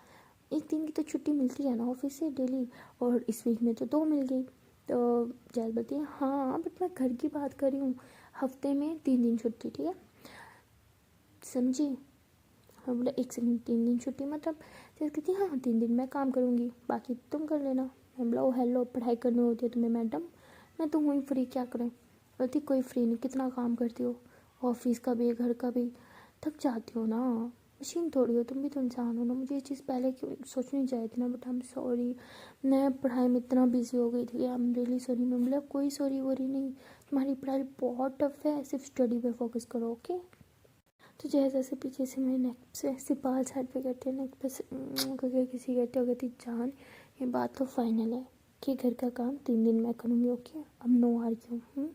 [SPEAKER 1] 1 दिन की तो छुट्टी मिलती है ना ऑफिस से डेली, और इस वीक में तो 2 मिल गई। तो जैल बोलती है हाँ बट मैं घर की बात कर रही हूँ, हफ्ते में 3 दिन छुट्टी, ठीक है समझी? मैं बोला 1 सेकंड, 3 दिन छुट्टी मतलब? जैसे कहती हाँ 3 दिन मैं काम करूँगी, बाकी तुम कर लेना। मैं बोला ओ हेलो, पढ़ाई करनी होती है तुम्हें मैडम, मैं तो हुई फ्री, क्या करें? बोलती कोई फ्री नहीं, कितना काम करती हो, ऑफिस का भी घर का भी, थक जाती हो ना, मशीन थोड़ी हो, तुम भी तो इंसान हो ना। मुझे ये चीज़ पहले क्यों सोचनी चाहिए थी ना, बट आई एम सॉरी, मैं पढ़ाई में इतना बिजी हो गई थी, आई एम रियली सॉरी। मैं बोला कोई सॉरी वोरी नहीं, तुम्हारी पढ़ाई बहुत टफ है, सिर्फ स्टडी पे फोकस करो ओके। तो जैसे जैसे पीछे से मेरे नेक से ऐसे बाल साइड पे करते हैं, नेक पे से करके किसी कहते हो कहती जान ये बात तो फाइनल है कि घर का काम 3 दिन मैं करूँगी ओके, अब नो आर्ग्यू।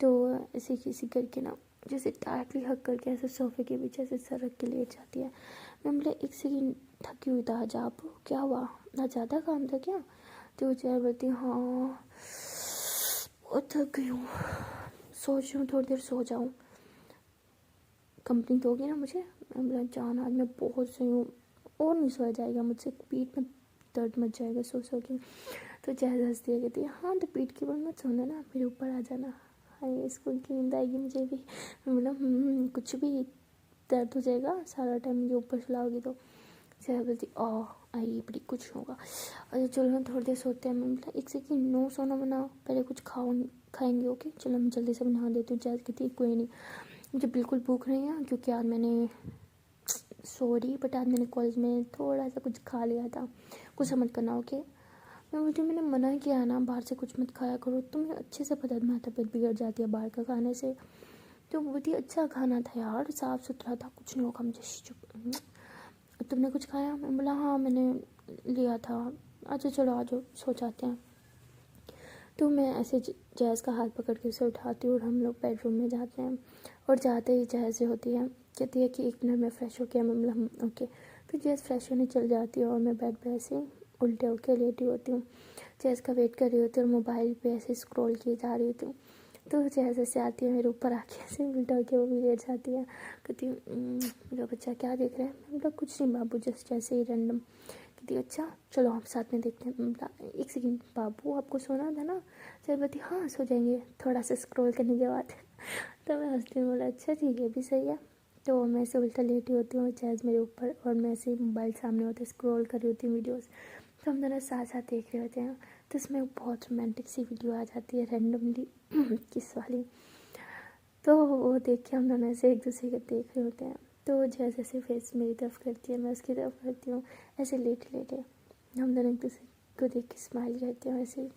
[SPEAKER 1] तो ऐसे किसी करके ना जैसे टाइटली हक करके ऐसे सोफे के पीछे से सर रख के लेट जाती है। मैं बोले 1 सेकेंड, थकी हुई था आज आप, क्या हुआ, ना ज़्यादा काम था क्या? तो चार बोलती हाँ बहुत थक गई हूँ, सोच रही हूँ थोड़ी देर सो जाऊँ, कंपनी दोगी ना मुझे? मैं बोला जान आज मैं बहुत सही हूँ, और नहीं सोया जाएगा मुझसे, पीठ में दर्द मच जाएगा सो सो के। तो जैसे हंसती है कहती है हाँ तो पीठ के बल मत सोना ना, मेरे ऊपर आ जाना, हाय स्कूल की नींद आएगी मुझे भी। मैं बोला कुछ भी दर्द हो जाएगा सारा टाइम मुझे ऊपर सुलाओगी तो। जैसे बोलती आई बड़ी कुछ होगा। अच्छा चलो ना थोड़ी देर सोते हैं। मैं बोला 1 सेकेंड, नो सोना बनाओ, पहले कुछ खाएंगे ओके, चलो मैं जल्दी से बना देती हूँ। जैसे कहती कोई नहीं, मुझे बिल्कुल भूख नहीं है क्योंकि आज मैंने सॉरी बट आज मैंने कॉलेज में थोड़ा सा कुछ खा लिया था, कुछ समझ करना ओके। मैं बोलती मैंने मना किया है ना बाहर से कुछ मत खाया करो, तुम्हें अच्छे से पता है तुम्हारी तबीयत बिगड़ जाती है बाहर का खाने से। तो बहुत ही अच्छा खाना था यार, साफ़ सुथरा था, कुछ नहीं होगा मुझे, चुप। तुमने कुछ खाया? मैं बोला हाँ मैंने लिया था। अच्छा चलो आ जाओ सो जाते हैं। तो मैं ऐसे जैज़ का हाथ पकड़ के उसे उठाती हूँ और हम लोग बेडरूम में जाते हैं। और जाते ही जैज़ जो होती है कहती है कि 1 मिनट में फ़्रेश होके मतलब ओके। फिर जैज़ फ्रेश होने चल जाती है और मैं बेड पे ऐसे ही उल्टे होके लेटी होती हूँ। जैज़ का वेट कर रही होती हूँ और मोबाइल पे ऐसे स्क्रॉल किए जा रही होती हूँ। तो जैज़ ऐसे आती है मेरे ऊपर आके ऐसे उल्टा होके वो भी लेट जाती है। कहती मेरा बच्चा क्या देख रहा है? मैंने बोला कुछ नहीं बाबू, जस्ट ऐसे ही रैंडम। कहती अच्छा चलो हम साथ में देखते हैं। मैंने बोला 1 सेकंड बाबू, आपको सोना था ना? चल बोलती हाँ सो जाएंगे थोड़ा सा स्क्रॉल करने के बाद। तो मैं हंसती हूँ, बोला अच्छा ठीक है भी सही है। तो मैं ऐसे उल्टा लेटी होती हूँ, जैज़ मेरे ऊपर और मैं ऐसे मोबाइल सामने होते स्क्रॉल कर रही होती हूँ वीडियोज़। तो हम दोनों साथ साथ देख रहे होते हैं। तो इसमें बहुत रोमांटिक सी वीडियो आ जाती है रैंडमली किस वाली। तो वो देख के हम दोनों ऐसे एक दूसरे को देख रहे होते हैं। तो जैसे जैसे फेस मेरी तरफ करती है मैं उसकी तरफ करती हूँ, ऐसे लेटे लेटे हम दोनों एक दूसरे को देख के स्माइल करते हैं, ऐसे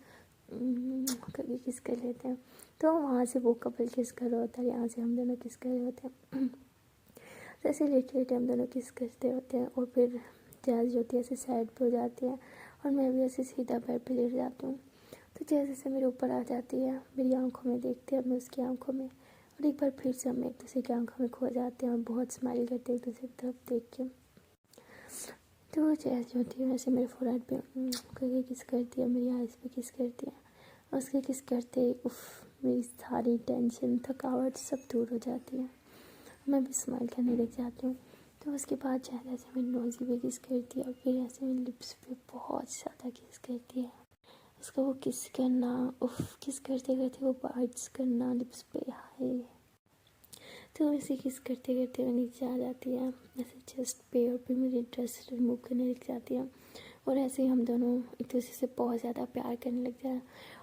[SPEAKER 1] करके किस कर लेते हैं। तो वहाँ से वो कपल किस कर रहा होता है, यहाँ से हम दोनों किस कर रहे होते हैं। तो ऐसे लेटे लेटे हम दोनों किस करते होते हैं। और फिर जैज़ जो होती है ऐसे साइड पे हो जाती है और मैं भी ऐसे सीधा बेड पे लेट जाती हूँ। तो जैसे जैसे मेरे ऊपर आ जाती है, मेरी आंखों में देखती है, मैं उसकी आंखों में, और एक बार फिर से हम एक दूसरे की आंखों में खो जाते हैं और बहुत स्माइल करते हैं एक दूसरे की तरफ देख के। तो जैज़ जो होती है वैसे मेरे फोरहेड पे करके किस करती है, मेरी आइज़ पे किस करती है। और उसके किस करते मेरी सारी टेंशन थकावट सब दूर हो जाती है, मैं भी स्माइल करने लग जाती हूँ। तो उसके बाद जैसे ऐसे मेरी नोज़ी पे किस करती है और फिर ऐसे मेरी लिप्स पे बहुत ज़्यादा किस करती है। उसका वो किस करना, किस करते करते वो बाइट्स करना लिप्स पे, हाय। तो ऐसे किस करते करते वो नीचे आ जाती है ऐसे चेस्ट पे, और फिर मेरी ड्रेस रिमूव करने लग जाती है। और ऐसे ही हम दोनों एक दूसरे से बहुत ज़्यादा प्यार करने लग जाए।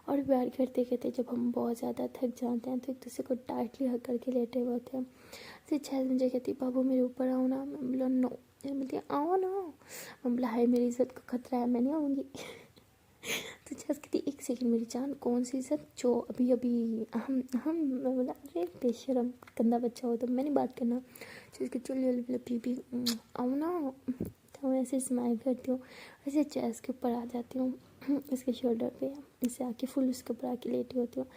[SPEAKER 1] और प्यार करते करते जब हम बहुत ज़्यादा थक जाते हैं तो एक दूसरे को टाइटली हग करके लेटे हुए होते हैं। फिर जैज़ मुझे कहती बाबू मेरे ऊपर आओ ना। मैं बोला नो। बोलती आओ ना। मैं बोला हाय मेरी इज्जत को खतरा है, मैं नहीं आऊँगी। तो जैज़ कहती 1 सेकंड मेरी जान, कौन सी इज्जत जो अभी अभी हम मैं बोला अरे बेशरम गंदा बच्चा हो तो मैं नहीं बात करना। जैज़ कहती चल बीबी आओ ना। तो मैं ऐसे स्माइल करती हूँ, ऐसे जैज़ के ऊपर आ जाती हूँ इसके शोल्डर पे इसे आके फुल उसके ऊपर आके लेटी होती हूँ।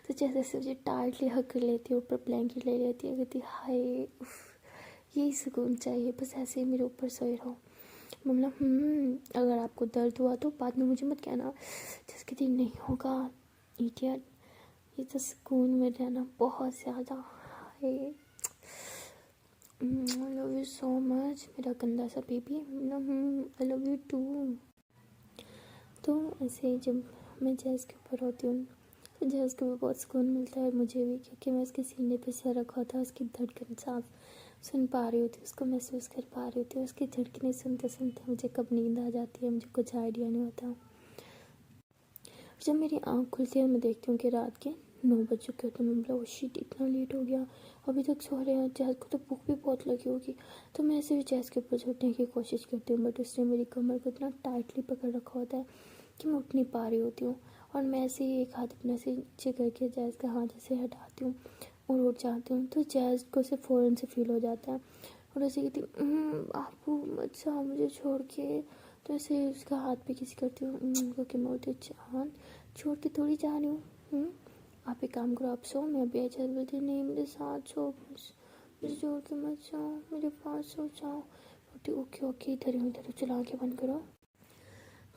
[SPEAKER 1] तो जैसे से मुझे टाइटली हग कर लेती हूँ, ऊपर ब्लैंकेट ले लेती है, कहती हाय यही सुकून चाहिए, बस ऐसे ही मेरे ऊपर सोए रहो। मतलब अगर आपको दर्द हुआ तो बाद में मुझे मत कहना। जिसके दिन नहीं होगा इडियट, ये तो सुकून में रहना बहुत ज़्यादा। I love you so much मेरा गंदा सा baby, I love you too. तो ऐसे जब मैं जैज़ के ऊपर होती हूँ तो जैज़ के ऊपर बहुत सुकून मिलता है मुझे भी, क्योंकि मैं उसके सीने पे सर रखा था, उसकी धड़कन साफ सुन पा रही होती, उसको महसूस कर पा रही होती। उसकी धड़कनें सुनते सुनते मुझे कब नींद आ जाती है मुझे कुछ आइडिया नहीं होता। जब मेरी आँख खुलती है मैं देखती हूँ कि रात के 9 बज चुके होते हैं। मैं बोला शिट इतना लेट हो गया, अभी तक सो रहे हैं, जैज़ को तो भूख भी बहुत लगी होगी। तो मैं ऐसे भी जैज़ के ऊपर झुकने की कोशिश करती हूँ, बट उसने मेरी कमर को इतना टाइटली पकड़ रखा होता है कि मैं उठ नहीं पा रही होती हूँ। और मैं ऐसे ही एक हाथ अपने से नीचे करके जैज़ का हाथ ऐसे हटाती हूँ और उठ जाती हूँ। तो जैज़ को से फ़ौरन से फील हो जाता है और ऐसे कहती आपू मत जाओ मुझे छोड़ के। तो ऐसे उसका हाथ पे किसी करती हूँ क्योंकि मैं बोलती जान छोड़ के थोड़ी जा रही हूँ। आप एक काम करो आप सो, मैं अभी अच्छा बोलती नहीं मेरे साथ सो, बस मुझे छोड़ के मत जाओ, मेरे पास सो जाओ। बोलती ओके ओके इधर ही इधर, चलो आँखें बंद करो।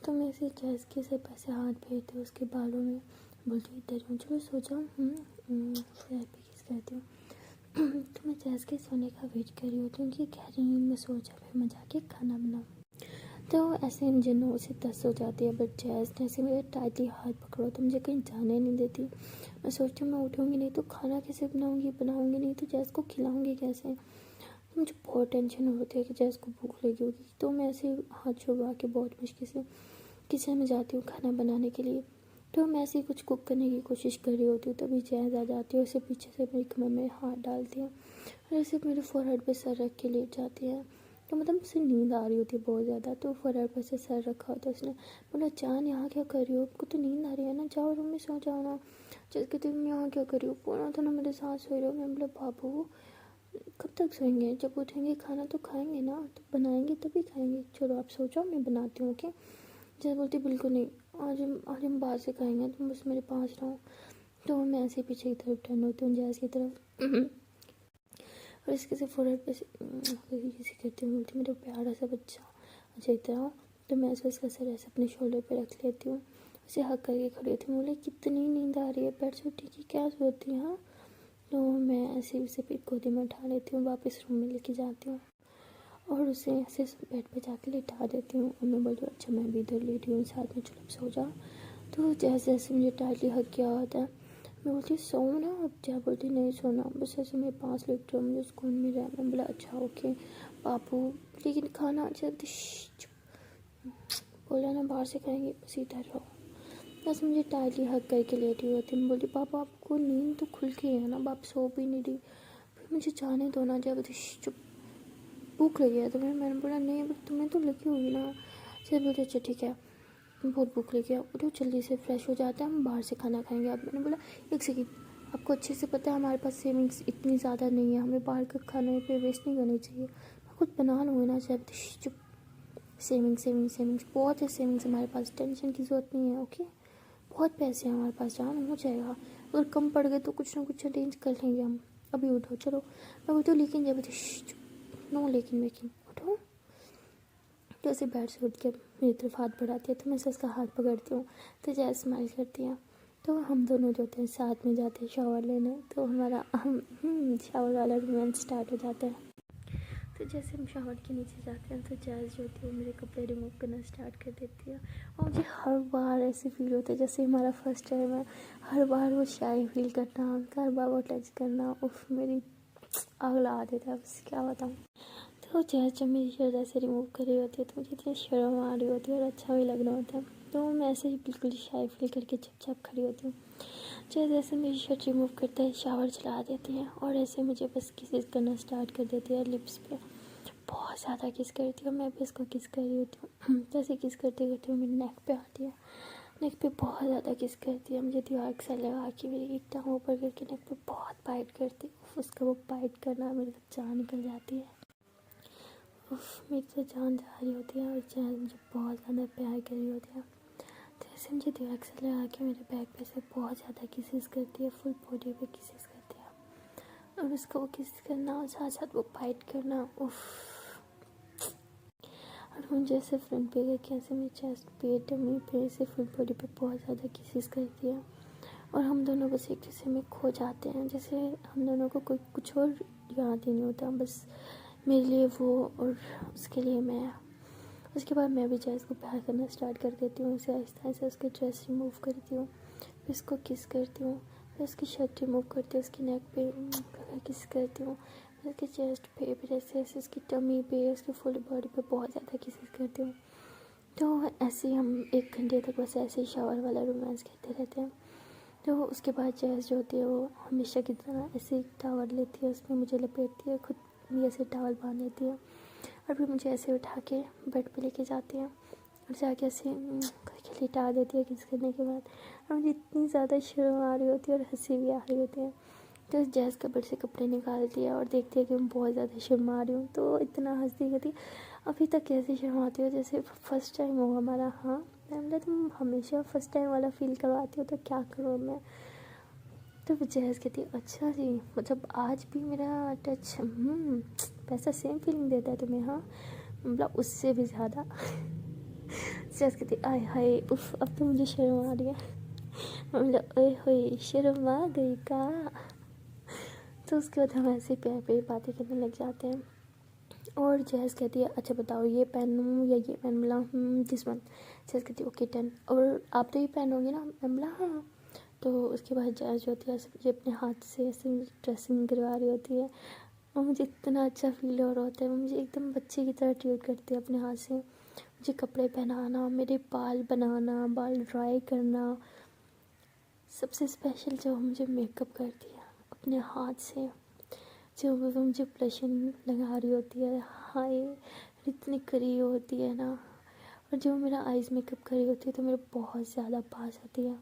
[SPEAKER 1] तो मैं ऐसे जैज़ के सिर्फ ऐसे हाथ फेरती हूँ उसके बालों में, बोलती इधर हूँ चलो सो जाओ। फिर पे किस कहती हूँ। तो मैं जैज़ के सोने का वेट कर रही होती हूँ कि गहरी नींद में सो जाए, फिर मैं जाके खाना बनाऊँ। तो ऐसे मुझे 9 से 10 हो जाती है, बट जैज़ ने ऐसे मेरे टाइटली हाथ पकड़ो तो मुझे कहीं जाने नहीं देती। मैं सोचती हूँ मैं उठूँगी नहीं तो खाना कैसे बनाऊँगी नहीं तो जैज़ को खिलाऊँगी कैसे। तो मुझे बहुत टेंशन होती है कि जैज़ को भूख लगी होगी। तो मैं ऐसे हाथ छुड़वा के बहुत मुश्किल से किचन में जाती हूँ खाना बनाने के लिए। तो मैं ऐसे ही कुछ कुक करने की कोशिश कर रही होती हूँ, तभी जैज़ आ जाती है और उसे पीछे से मेरी कमर में हाथ डालती है और ऐसे मेरे फोरहेड पे सर रख के लेट जाती है। तो मतलब उसे नींद आ रही होती है बहुत ज़्यादा, तो फोरहेड पर से सर रखा होता है। उसने बोला जान यहाँ क्या कर रही हो, आपको तो नींद आ रही है ना, जाओ रूम में सो जाओ ना। जैसे कहती तुम यहाँ क्या कर रही हो, बोला था ना मेरे साथ सो रहे हो। मैं बोला बाबू कब तक सोएंगे, जब उठेंगे खाना तो खाएंगे ना, तो बनाएंगे तभी खाएंगे, चलो आप सो जाओ मैं बनाती हूँ ओके। जैसे बोलती बिल्कुल नहीं, आज हम बाहर से खाएंगे, तुम बस मेरे पास रहो। तो मैं ऐसे पीछे की तरफ टर्न होती हूँ, जैज़ की तरफ, और इसके से फोरहेड पे से किसी करती हूँ, बोलती मेरा प्यारा सा बच्चा। अच्छा इतना, तो मैं ऐसे उसका सर ऐसे अपने शोल्डर पे रख लेती हूँ, उसे हक करके खड़ी होती हूँ। बोले कितनी नींद आ रही है, बेड सोती की क्या सोती है हाँ। तो मैं ऐसे उसे फिर गोदी में उठा लेती हूँ, वापस रूम में लेके जाती हूँ और उसे ऐसे बेड पे जाके लिटा देती हूँ। और मैं बोलती हूँ अच्छा मैं भी इधर लेटी हूँ साथ में, चलो सो जा। तो जैसे जैसे मुझे टाइटली हक किया होता है, मैं बोलती सो ना अब क्या, बोलती नहीं सोना, बस ऐसे मेरे पास लेट रहो, मुझे सुकून मिल रहा है। मैं बोला अच्छा ओके पापू, लेकिन खाना जल्दी बोला ना बाहर से खाएंगे, बस इधर रहो। बस मुझे टाइटली हक करके लेटी होती, मैं बोलती पापा आपको नींद तो खुल के है ना, आप सो भी नहीं रही, फिर मुझे जाने दो ना। जब चुप, भूख लगी है तुम्हें? मैंने बोला नहीं बट तुम्हें तो लगी होगी ना। फिर बोलते अच्छा ठीक है, बहुत भूख लगी है, उठो जल्दी से फ्रेश हो जाते हैं, हम बाहर से खाना खाएंगे। अब मैंने बोला एक सेकेंड, आपको अच्छे से पता है हमारे पास सेविंग्स इतनी ज़्यादा नहीं है, हमें बाहर का खाने पे वेस्ट नहीं करनी चाहिए, मैं खुद बना लूँगी ना। चाहे चुप, सेविंग्स बहुत है, सेविंग्स हमारे पास, टेंशन की ज़रूरत नहीं है ओके। बहुत पैसे हैं हमारे पास, जान हो जाएगा, अगर कम पड़ गए तो कुछ ना कुछ अरेंज कर लेंगे हम। अभी उठो चलो। मैं बोलती हूँ लेकिन जब नो लेकिन वेकिन उठो। तो ऐसे बेड से उठ के मेरी तरफ हाथ बढ़ाती है, तो मैं से उसका हाथ पकड़ती हूँ, तो जैसे स्माइल करती है। तो हम दोनों जो होते हैं साथ में जाते हैं शावर लेने, तो हमारा हम शावर वाला रोमांस स्टार्ट हो जाता है। तो जैसे हम शावर के नीचे जाते हैं तो जैज़ जो होती है मेरे कपड़े रिमूव करना स्टार्ट कर देती है, और मुझे हर बार ऐसे फील होता है जैसे हमारा फर्स्ट टाइम है। हर बार वो शाई फील करना, हर बार वो टच करना, उफ मेरी आग लगा देता है, बस क्या बताऊँ। तो जब मेरी शर्ट ऐसे रिमूव कर रही होती है तो मुझे इतनी शर्म आ रही होती है और अच्छा भी लग रहा होता है, तो मैं ऐसे ही बिल्कुल शाई फील करके चुपचाप खड़ी होती हूँ। जैसे जैसे मेरी शर्ट रिमूव करता है शावर चला देती है और ऐसे मुझे बस किस करना स्टार्ट कर देती है लिप्स पे, बहुत ज़्यादा किस करती है, मैं भी इसको किस कर रही होती हूँ। जैसे किस करते करते वो मेरे नेक पे आती है, नेक पे बहुत ज़्यादा किस करती है, मुझे दिमाग से लगा कि मेरी एक टांग ऊपर करके नेक पे बहुत बाइट करती है, उसका वो बाइट करना मेरी तो जान निकल जाती है। उफ मेरी तो जान जा रही होती है और जान मुझे बहुत ज़्यादा प्यार कर रही होती है। तो ऐसे मुझे दिमाग से लगा के मेरे बैक पे से बहुत ज़्यादा किसेस करती है, फुल बॉडी पे किसेस करती है, और उसको वो किस करना और साथ साथ वो बाइट करना, उफ। और मुझे ऐसे फ्रंट पे करके ऐसे मेरे चेस्ट पे, टमी पे, ऐसे फुल बॉडी पे बहुत ज़्यादा किसेस करती है, और हम दोनों बस एक दूसरे में खो जाते हैं, जैसे हम दोनों को कोई कुछ और याद ही नहीं होता, बस मेरे लिए वो और उसके लिए मैं। उसके बाद मैं भी जैज़ को प्यार करना स्टार्ट कर देती हूँ, उसे आहिस्ता आहिस्ता उसके ड्रेस रिमूव करती हूँ, फिर उसको किस करती हूँ, फिर उसकी शर्ट रिमूव करती हूँ, उसकी नेक पे किस करती हूँ, फिर उसके चेस्ट पे, फिर ऐसे ऐसे उसकी टमी पे, उसकी फुल बॉडी पे बहुत ज़्यादा किसेस करती हूँ। तो ऐसे ही हम 1 घंटे तक बस ऐसे ही शावर वाला रोमांस करते रहते हैं। तो उसके बाद जैज़ जो होती है वो हमेशा की तरह ऐसे एक टावल लेती है, उसमें मुझे लपेटती है, खुद भी ऐसे टावल बांध देती है, और फिर मुझे ऐसे उठा के बेड पे लेके जाती है और जाके ऐसे करके लिटा देती है किस करने के बाद, और मुझे इतनी ज़्यादा शर्म आ रही होती है और हंसी भी आ रही होती है। तो जैज़ कपड़े से कपड़े निकालती है और देखती है कि मैं बहुत ज़्यादा शर्मा रही हूँ, तो इतना हंसती कहती अभी तक कैसे शर्माती हो जैसे फर्स्ट टाइम हो हमारा। हाँ मैं तुम हमेशा फर्स्ट टाइम वाला फील करवाती हो, तो क्या करूँ मैं। तो जैज़ कहती अच्छा जी, मतलब आज भी मेरा टच वैसा सेम फीलिंग देता है तुम्हें हाँ, मतलब उससे भी ज़्यादा। जैज़ कहती आय हाय उफ, अब तो मुझे शर्म आ रही है। मतलब ओए होए शर्म आ गई का। तो उसके बाद हम ऐसे प्यार पे बातें करने लग जाते हैं, और जैज़ कहती है अच्छा बताओ ये पहनूँ या ये पहन, बोला दिस वन। जैज़ कहती है ओके डन, और आप तो ये पहनोगे ना, मैं बोला हाँ। तो उसके बाद जैज़ जो होती है मुझे अपने हाथ से ऐसे ड्रेसिंग करवा रही होती है, और मुझे इतना अच्छा फील हो रहा होता है, वो मुझे एकदम बच्चे की तरह ट्रीट करती है अपने हाथ से, मुझे कपड़े पहनाना, मेरे बाल बनाना, बाल ड्राई करना, सबसे स्पेशल जो मुझे मेकअप करती है अपने हाथ से, जो वो मुझे ब्लशन लगा रही होती है, हाय इतनी करी होती है ना, और जो मेरा आइज़ मेकअप करी होती है तो मेरे बहुत ज़्यादा पास आती है।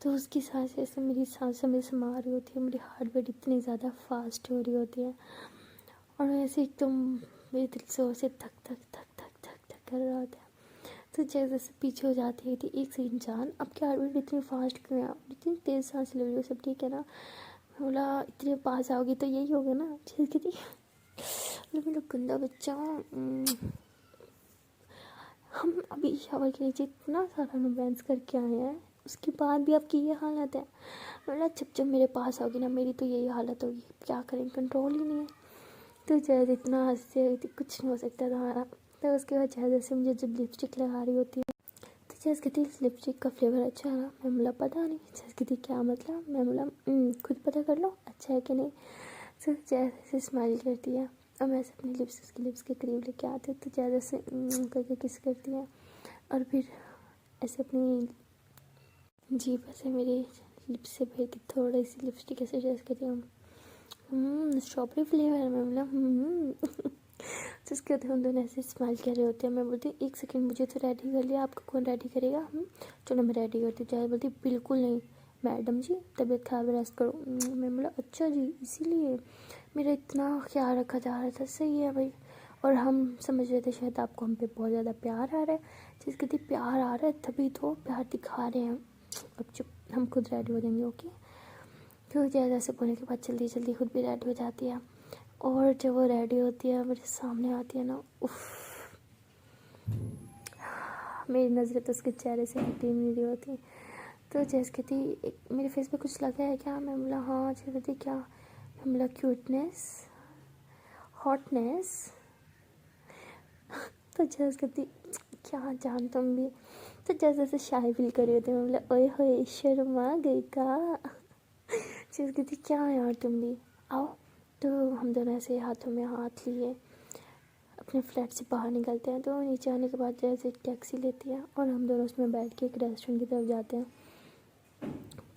[SPEAKER 1] तो उसकी सांसें ऐसे मेरी सांसों में समा रही होती है, मेरी हार्ट बीट इतनी ज़्यादा फास्ट हो रही होती है, और ऐसे एकदम मेरे दिल से ऐसे धक धक धक धक धक धक कर रहा होता है। तो जैसे जैसे पीछे हो जाती है थी एक सेकंड जान, अब क्या हार्ट इतनी फास्ट क्यों है, इतनी तेज़ सांस ले रही हो, सब ठीक है ना। मैं बोला इतने पास आओगी तो यही होगा ना। चल के थी मेरा गंदा बच्चा। हम अभी शावर के नीचे इतना सारा रोमांस करके आए हैं, उसके बाद भी आपकी ये हालत है। बोला जब जब मेरे पास आओगी ना मेरी तो यही हालत होगी, क्या करें, कंट्रोल ही नहीं है। तो जैसे इतना हंसते हुए थी, कुछ नहीं हो सकता था हमारा। तो उसके बाद जैसे मुझे जब लिपस्टिक लगा रही होती है तो जैसे कहती लिपस्टिक का फ्लेवर अच्छा है ना। मैं बोला पता नहीं। जैसे कहती क्या मतलब। मैं बोला खुद पता कर लो अच्छा है कि नहीं। तो जैसे स्माइल करती है और मैं ऐसे अपनी लिप्स उसकी लिप्स के करीब लेके आती हूँ तो ज़्यादा से करके किस करती है और फिर ऐसे अपनी जीभ ऐसे मेरी लिप्स से भर के थोड़ी सी लिपस्टिक ऐसे ड्रेस करती हूँ। स्ट्रॉबेरी फ्लेवर है। मैं बोला तो उसके बाद हम दोनों ऐसे स्माइल कर रहे होते हैं। मैं बोलती हूँ एक सेकंड मुझे तो रेडी कर लिया, आपको कौन रेडी करेगा। चलो मैं रेडी करती हूँ। चाहे बोलती बिल्कुल नहीं मैडम जी तबीयत खराब है रेस्ट करो। मैं बोला अच्छा जी इसीलिए मेरा इतना ख्याल रखा जा रहा था। सही है भाई। और हम समझ रहे थे शायद आपको हम पे बहुत ज़्यादा प्यार आ रहा है। जिस कहती प्यार आ रहा है तभी तो प्यार दिखा रहे हैं। अब चुप, हम खुद रेडी हो जाएंगे ओके। तो ज़्यादा से बोलने के बाद जल्दी जल्दी खुद भी रेडी हो जाती है। और जब वो रेडी होती है मेरे सामने आती है ना, उफ, मेरी नज़रें तो उसके चेहरे से हटी नहीं रही होती। तो जैसे कहती मेरे फेस पे कुछ लगा है क्या। मैं बोला हाँ। जैसे कहती क्या। मैं बोला क्यूटनेस हॉटनेस। तो जैसे कहती क्या जान तुम भी। तो जैसे जैसे शाय फील कर रही होती। मैं बोला ओए होए शर्मा गई का। जैसे कहती क्या यार तुम भी आओ। तो हम दोनों ऐसे हाथों में हाथ लिए अपने फ्लैट से बाहर निकलते हैं। तो नीचे आने के बाद जैसे टैक्सी लेती है और हम दोनों उसमें बैठ के एक रेस्टोरेंट की तरफ जाते हैं।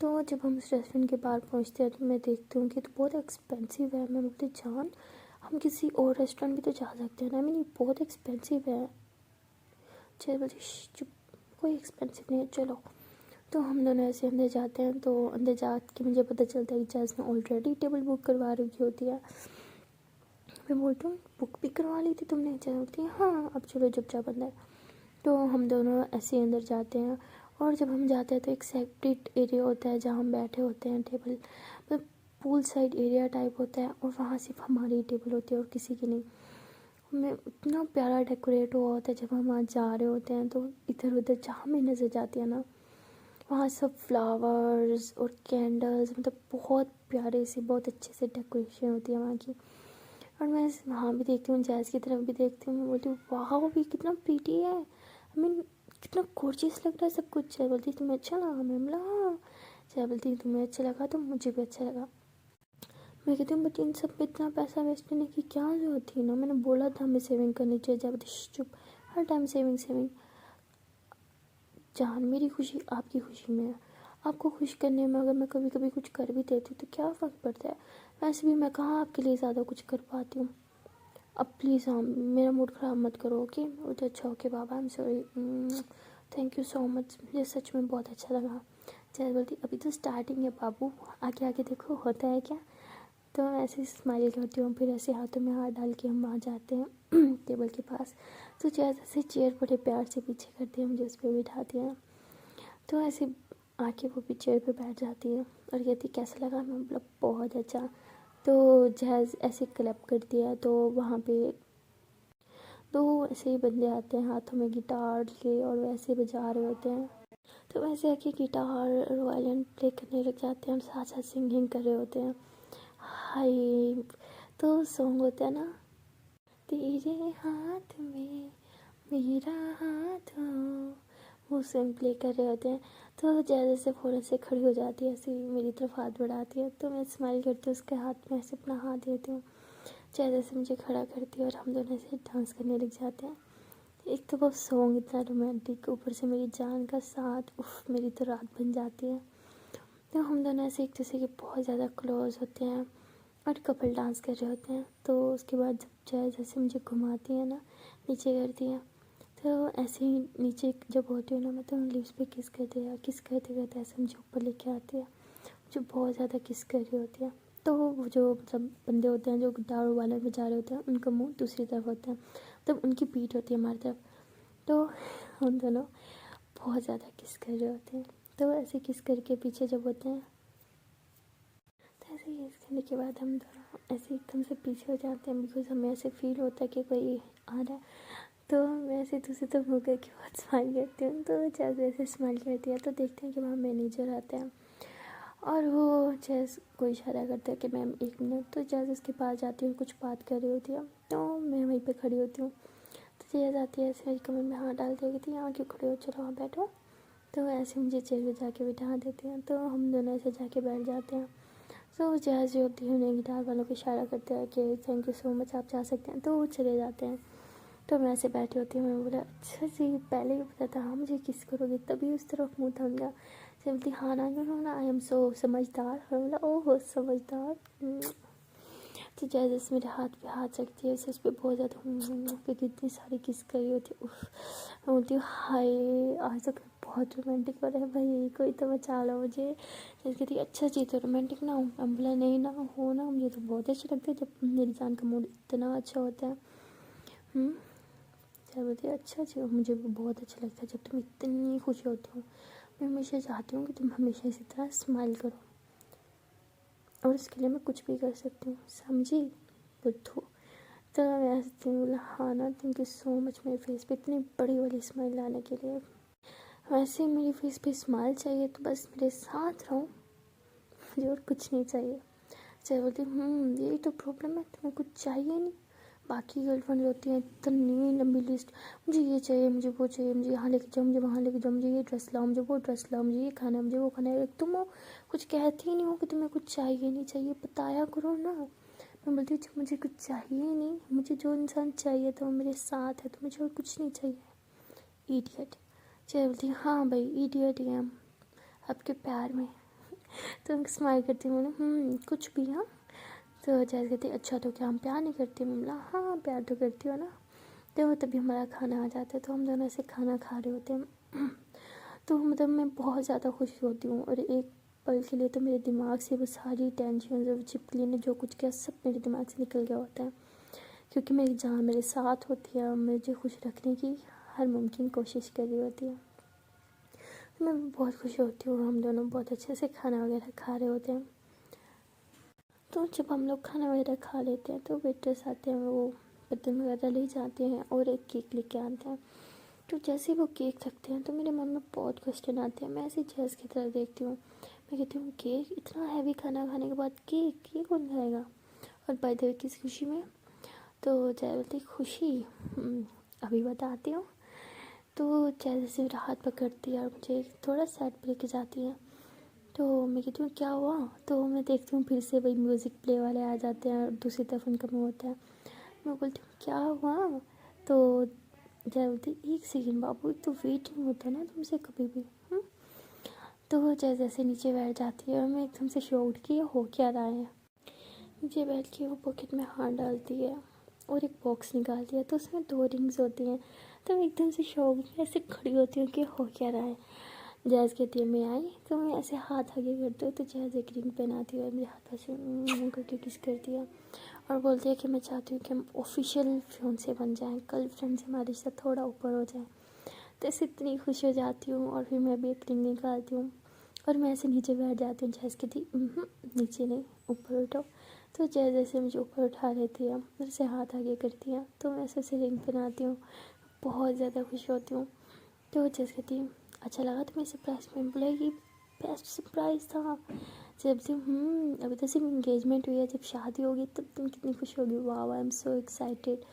[SPEAKER 1] तो जब हम उस रेस्टोरेंट के बाहर पहुंचते हैं तो मैं देखती हूँ कि तो बहुत एक्सपेंसिव है। मैं बोलती जान हम किसी और रेस्टोरेंट भी तो जा सकते हैं ना। मैंने बहुत एक्सपेंसिव है। चल बोलती चुप, कोई एक्सपेंसिव नहीं है चलो। तो हम दोनों ऐसे अंदर जाते हैं। तो अंदर जा के मुझे पता चलता है कि जैस ने ऑलरेडी टेबल बुक करवा रखी होती है। मैं बोलती हूँ बुक भी करवा ली थी तुमने। चल बोलती है हाँ अब चलो चुपचाप अंदर। तो हम दोनों ऐसे अंदर जाते हैं और जब हम जाते हैं तो एक सेपरेट एरिया होता है जहाँ हम बैठे होते हैं। टेबल मतलब पूल साइड एरिया टाइप होता है और वहाँ सिर्फ हमारी टेबल होती है और किसी की नहीं। हमें इतना प्यारा डेकोरेट हुआ होता है। जब हम वहाँ जा रहे होते हैं तो इधर उधर जहाँ हमें नज़र जाती है ना वहाँ सब फ्लावर्स और कैंडल्स मतलब बहुत प्यारे से बहुत अच्छे से डेकोरेशन होती है वहाँ की। और मैं वहाँ भी देखती हूँ जैज़ की तरफ भी देखती हूँ। मैं बोलती हूँ वाह भी कितना प्रीटी है। आई मीन कितना गॉर्जियस लग रहा है सब कुछ। चाहे बोलती तुम्हें अच्छा लगा। मैं बोला हाँ। चाहे बोलती तुम्हें अच्छा लगा तो मुझे भी अच्छा लगा। मैं कहती हूँ बट इन सब पे इतना पैसा वेस्ट करने की क्या जरूरत थी ना। मैंने बोला था हमें सेविंग करनी चाहिए। चाहे बोलती चुप, हर टाइम सेविंग सेविंग। जान मेरी खुशी आपकी खुशी में है। आपको खुश करने में अगर मैं कभी कभी कुछ कर भी देती हूँ तो क्या फ़र्क पड़ता है। वैसे भी मैं कहाँ आपके लिए ज़्यादा कुछ कर पाती हूँ। अब प्लीज़ हाँ मेरा मूड ख़राब मत करो ओके। मुझे अच्छा okay Baba I am sorry. Thank you so much मुझे सच में बहुत अच्छा लगा। जैसे बोलती अभी तो स्टार्टिंग है बाबू, आगे आगे देखो होता है क्या। तो मैं ऐसे स्माइल करती हूँ फिर ऐसे हाथों में हाथ डाल के हम वहाँ जाते हैं टेबल के पास। तो जैसे चेयर बड़े प्यार से पीछे करती है मुझे उस पर बिठाती है। तो ऐसे आके वो भी चेयर पे बैठ जाती है और कहती कैसा लगा। मैं मतलब बहुत अच्छा। तो जैज़ ऐसे क्लैप करती है तो वहाँ पे दो ऐसे ही बंदे आते हैं हाथों में गिटार के और वैसे बजा रहे होते हैं। तो वैसे आके गिटार और वायलिन प्ले करने लग जाते हैं और साथ साथ सिंगिंग कर रहे होते हैं। हाय तो सॉन्ग होता है ना तेरे हाथ में मेरा हाथ हो, वो सॉन्ग प्ले कर रहे होते हैं। तो जैसे से फ़ौरन से खड़ी हो जाती है ऐसे मेरी तरफ हाथ बढ़ाती है। तो मैं स्माइल करती हूँ उसके हाथ में ऐसे अपना हाथ देती हूँ। जैसे से मुझे खड़ा करती है और हम दोनों ऐसे डांस करने लग जाते हैं। एक तो वो सॉन्ग इतना रोमांटिक ऊपर से मेरी जान का साथ, उफ मेरी तो रात बन जाती है। तो हम दोनों ऐसे एक दूसरे के बहुत ज़्यादा क्लोज होते हैं और कपल डांस कर रहे होते हैं। तो उसके बाद जब चाहे जैसे मुझे घुमाती है ना नीचे करती है तो ऐसे ही नीचे जब होती हूँ ना मैं तो लिप्स पे किस करते करते ऐसे मुझे ऊपर लेके आती है। मुझे बहुत ज़्यादा किस कर रही होती है। तो वो जो मतलब बंदे होते हैं जो गिटार वाले बजा रहे होते हैं उनका मुंह दूसरी तरफ होता है मतलब उनकी पीठ होती है हमारी तरफ। तो हम दोनों बहुत ज़्यादा किस कर रहे होते हैं। तो ऐसे किस करके पीछे जब होते हैं तो ऐसे किस करने के बाद हम दोनों ऐसे एकदम से पीछे हो जाते हैं, बिकॉज हमें ऐसे फील होता है कि कोई आ रहा है। तो मैं ऐसे दूसरी तरफ मुँह करके बहुत स्माइल करती हूँ। तो जैसे ऐसे स्माइल करती है तो देखते हैं कि वहाँ मैनेजर आते हैं और वो जैस को इशारा करता है कि मैम 1 मिनट। तो जैसे उसके पास जाती हूँ, कुछ बात कर रही होती है, तो मैं वहीं पे खड़ी होती हूँ। तो जैसे आती है, ऐसे मेरी कमर में हाथ डाल देगी थी, यहाँ क्यों खड़े हो, चलो वहाँ बैठो। तो ऐसे मुझे चेयर पे जाके बिठा देते हैं। तो हम दोनों ऐसे जाके बैठ जाते हैं। तो जैज जो होती है उन्हें गिटार वालों को इशारा करते हैं कि थैंक यू सो मच, आप जा सकते हैं। तो वो चले जाते हैं। तो मैं ऐसे बैठी होती हूँ। मैं बोला अच्छा जी, पहले ही पता था हाँ मुझे किस करोगे, तभी उस तरफ मुँह थम गया। से बोलती हाँ ना ना, आई एम सो समझदार। मैं बोला ओह समझदार। तो जैसे मेरे हाथ पे हाथ रखती है, उसे उस पर बहुत ज़्यादा क्योंकि इतनी सारी किस करी होती है। मैं बोलती हूँ हाय आज तो बहुत रोमांटिक हो रहा है भाई, कोई तो बचा लो मुझे। जैसे कहती है अच्छा जी तो रोमांटिक ना हूँ। मैं बोला नहीं ना हो ना, मुझे तो बहुत अच्छा लगता है जब मेरी जान का मूड इतना अच्छा होता है। क्या बोलती है अच्छा जी, मुझे भी बहुत अच्छा लगता है जब तुम इतनी खुश होती हो। मैं हमेशा चाहती हूँ कि तुम हमेशा इसी तरह स्माइल करो, और इसके लिए मैं कुछ भी कर सकती हूँ, समझी बुद्धू। तो मैं हंसती हूँ, बोला हाँ ना, थैंक यू सो मच मेरे फेस पे इतनी बड़ी वाली स्माइल लाने के लिए। वैसे मेरी फेस पे स्माइल चाहिए तो बस मेरे साथ रहो, मुझे और कुछ नहीं चाहिए। चाहे बोलती यही तो प्रॉब्लम है, तुम्हें कुछ चाहिए नहीं। बाकी गर्लफ्रेंड होती हैं इतनी लंबी लिस्ट, मुझे ये चाहिए, मुझे वो चाहिए, मुझे यहाँ लेके जाओ, मुझे वहाँ लेके जाओ, मुझे ये ड्रेस लाओ, मुझे वो ड्रेस लाओ, मुझे ये खाना है, मुझे वो खाना है। तुम हो कुछ कहती ही नहीं हो कि तुम्हें कुछ चाहिए नहीं चाहिए, बताया करो ना। मैं बोलती हूँ मुझे कुछ चाहिए ही नहीं, मुझे जो इंसान चाहिए तो वो मेरे साथ है, तो मुझे और कुछ नहीं चाहिए। इडियट। चाहे बोलती हाँ भाई इडियट ही हम आपके प्यार में। तो स्माइल करती हूँ, कुछ भी। हाँ तो जैसे कहती अच्छा तो क्या हम प्यार नहीं करते। मैं बोला हाँ प्यार तो करती हो ना। तो तभी हमारा खाना आ जाता है, तो हम दोनों ऐसे खाना खा रहे होते हैं। तो मतलब मैं बहुत ज़्यादा खुश होती हूँ, और एक पल के लिए तो मेरे दिमाग से वो सारी टेंशन और चिपकली ने जो कुछ किया सब मेरे दिमाग से निकल गया होता है, क्योंकि मेरी जान मेरे साथ होती है, मुझे खुश रखने की हर मुमकिन कोशिश कर रही होती है। तो मैं बहुत खुश होती हूँ, हम दोनों बहुत अच्छे से खाना वगैरह खा रहे होते हैं। तो जब हम लोग खाना वगैरह खा लेते हैं तो वेटर्स आते हैं, वो बर्तन वगैरह ले जाते हैं और एक केक लेके आते हैं। तो जैसे ही वो केक रखते हैं तो मेरे मन में बहुत क्वेश्चन आते हैं। मैं ऐसे जैस की तरफ देखती हूँ, मैं कहती हूँ केक, इतना हैवी खाना खाने के बाद केक कौन खाएगा। और बाय द वे किस खुशी में। तो जय बोलती खुशी अभी बताती हूँ। तो जय जैसे मेरा हाथ पकड़ती है और मुझे थोड़ा साइड पे लेके जाती है। तो मैं कहती हूँ क्या हुआ। तो मैं देखती हूँ फिर से वही म्यूज़िक प्ले वाले आ जाते हैं और दूसरी तरफ उनका मुँह होता है। मैं बोलती हूँ क्या हुआ। तो जय बोलती 1 सेकेंड बाबू, तो वेट नहीं होता ना तुमसे कभी भी। तो वो जय जैसे नीचे बैठ जाती है और मैं एकदम से शॉक्ड कि ये हो क्या रहा है। नीचे बैठ के वो पॉकेट में हाथ डालती है और एक बॉक्स निकालती है, तो उसमें 2 रिंग्स होती हैं। तो मैं एकदम से शॉक में ऐसे खड़ी होती हूँ कि हो क्या रहा है। जैज़ कहती है मैं आई, तो मैं ऐसे हाथ आगे करती हूँ, तो जैज़ एक रिंग पहनाती है और मेरे हाथ से करके किस करती है और बोलती है कि मैं चाहती हूँ कि हम ऑफिशियल फियांसे बन जाएं, गर्लफ्रेंड से हमारा रिश्ता थोड़ा ऊपर हो जाए। तो ऐसे इतनी खुश हो जाती हूँ और फिर मैं भी एक रिंग निकालती हूँ और मैं ऐसे नीचे बैठ जाती हूँ। जैज़ कहती नीचे नहीं ऊपर उठो। तो जैज़ जैसे मुझे ऊपर उठा लेती है, मेरे से हाथ आगे करती है, तो मैं ऐसे रिंग पहनाती हूँ, बहुत ज़्यादा खुश होती हूँ। तो जैसे कहती अच्छा लगा तुम्हें सरप्राइज़ में। बोला ये बेस्ट सरप्राइज़ था। जब से अभी तो सिर्फ इंगेजमेंट हुई है, जब शादी होगी तब तुम कितनी खुश होगी। वाह आई एम सो एक्साइटेड।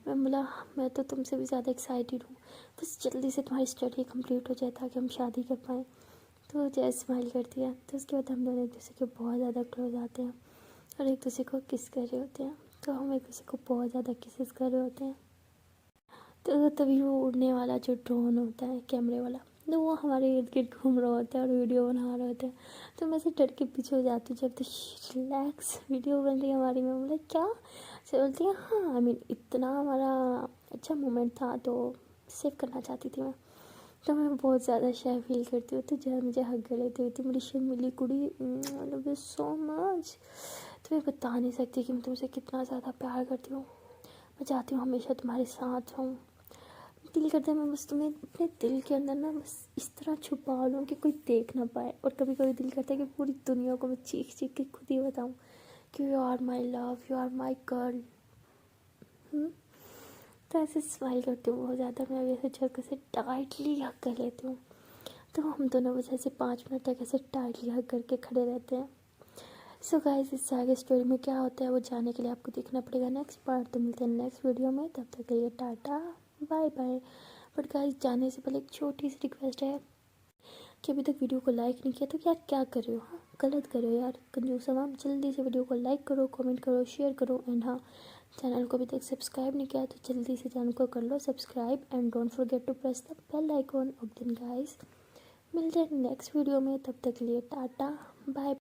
[SPEAKER 1] मैं बोला मैं तो तुमसे भी ज़्यादा एक्साइटेड हूँ, बस जल्दी से तुम्हारी स्टडी कंप्लीट हो जाए ताकि हम शादी कर पाएँ। तो जय स्माइल करती है। तो उसके बाद हम दोनों एक दूसरे के बहुत ज़्यादा क्लोज आते हैं और एक दूसरे को किस कर रहे होते हैं। तो हम एक दूसरे को बहुत ज़्यादा किसेस कर रहे होते हैं। तो तभी वो उड़ने वाला जो ड्रोन होता है कैमरे वाला, तो वो हमारे इर्द गिर्द घूम रहा होता है और वीडियो बना रहे होते हैं। तो मैं से डर के पीछे हो जाती हूँ, जब तो रिलैक्स वीडियो बन रही है हमारी। मैं बोला क्या से बोलती है हाँ आई मीन इतना हमारा अच्छा मोमेंट था तो सेव करना चाहती थी मैं। तो मैं बहुत ज़्यादा शाय फील करती हूँ। तो जब मुझे हक कर लेती हुई थी मेरी शर्मीली कुड़ी, आई लव यू सो मच। तो मैं बता नहीं सकती कि मैं तुमसे कितना ज़्यादा प्यार करती हूँ। मैं चाहती हूँ हमेशा तुम्हारे साथ रहूँ। दिल करता है मैं बस तुम्हें अपने दिल के अंदर ना बस इस तरह छुपा लूँ कि कोई देख ना पाए। और कभी कभी दिल करता है कि पूरी दुनिया को मैं चीख चीख के खुद ही बताऊँ कि you are my love, you are my girl. तो ऐसे स्माइल करती हूँ बहुत ज़्यादा। मैं अभी ऐसे झटके से टाइटली हग कर लेती हूँ। तो हम दोनों बस ऐसे 5 मिनट तक ऐसे टाइटली हग करके खड़े रहते हैं। सो गाइस, इस आगे स्टोरी में क्या होता है वो जानने के लिए आपको देखना पड़ेगा नेक्स्ट पार्ट। तो मिलते हैं नेक्स्ट वीडियो में, तब तक के लिए tata bye bye. But guys, जाने से पहले एक छोटी सी रिक्वेस्ट है कि अभी तक वीडियो को लाइक नहीं किया तो यार क्या कर रहे हो? हाँ, गलत कर रहे हो यार, कंजूस हम। जल्दी से वीडियो को लाइक करो, कमेंट करो, शेयर करो। एंड हाँ, चैनल को अभी तक सब्सक्राइब नहीं किया तो जल्दी से चैनल को कर लो subscribe. And don't forget to press the bell icon. Okay guys, मिलते हैं नेक्स्ट वीडियो में, तब तक के लिए टाटा बाय।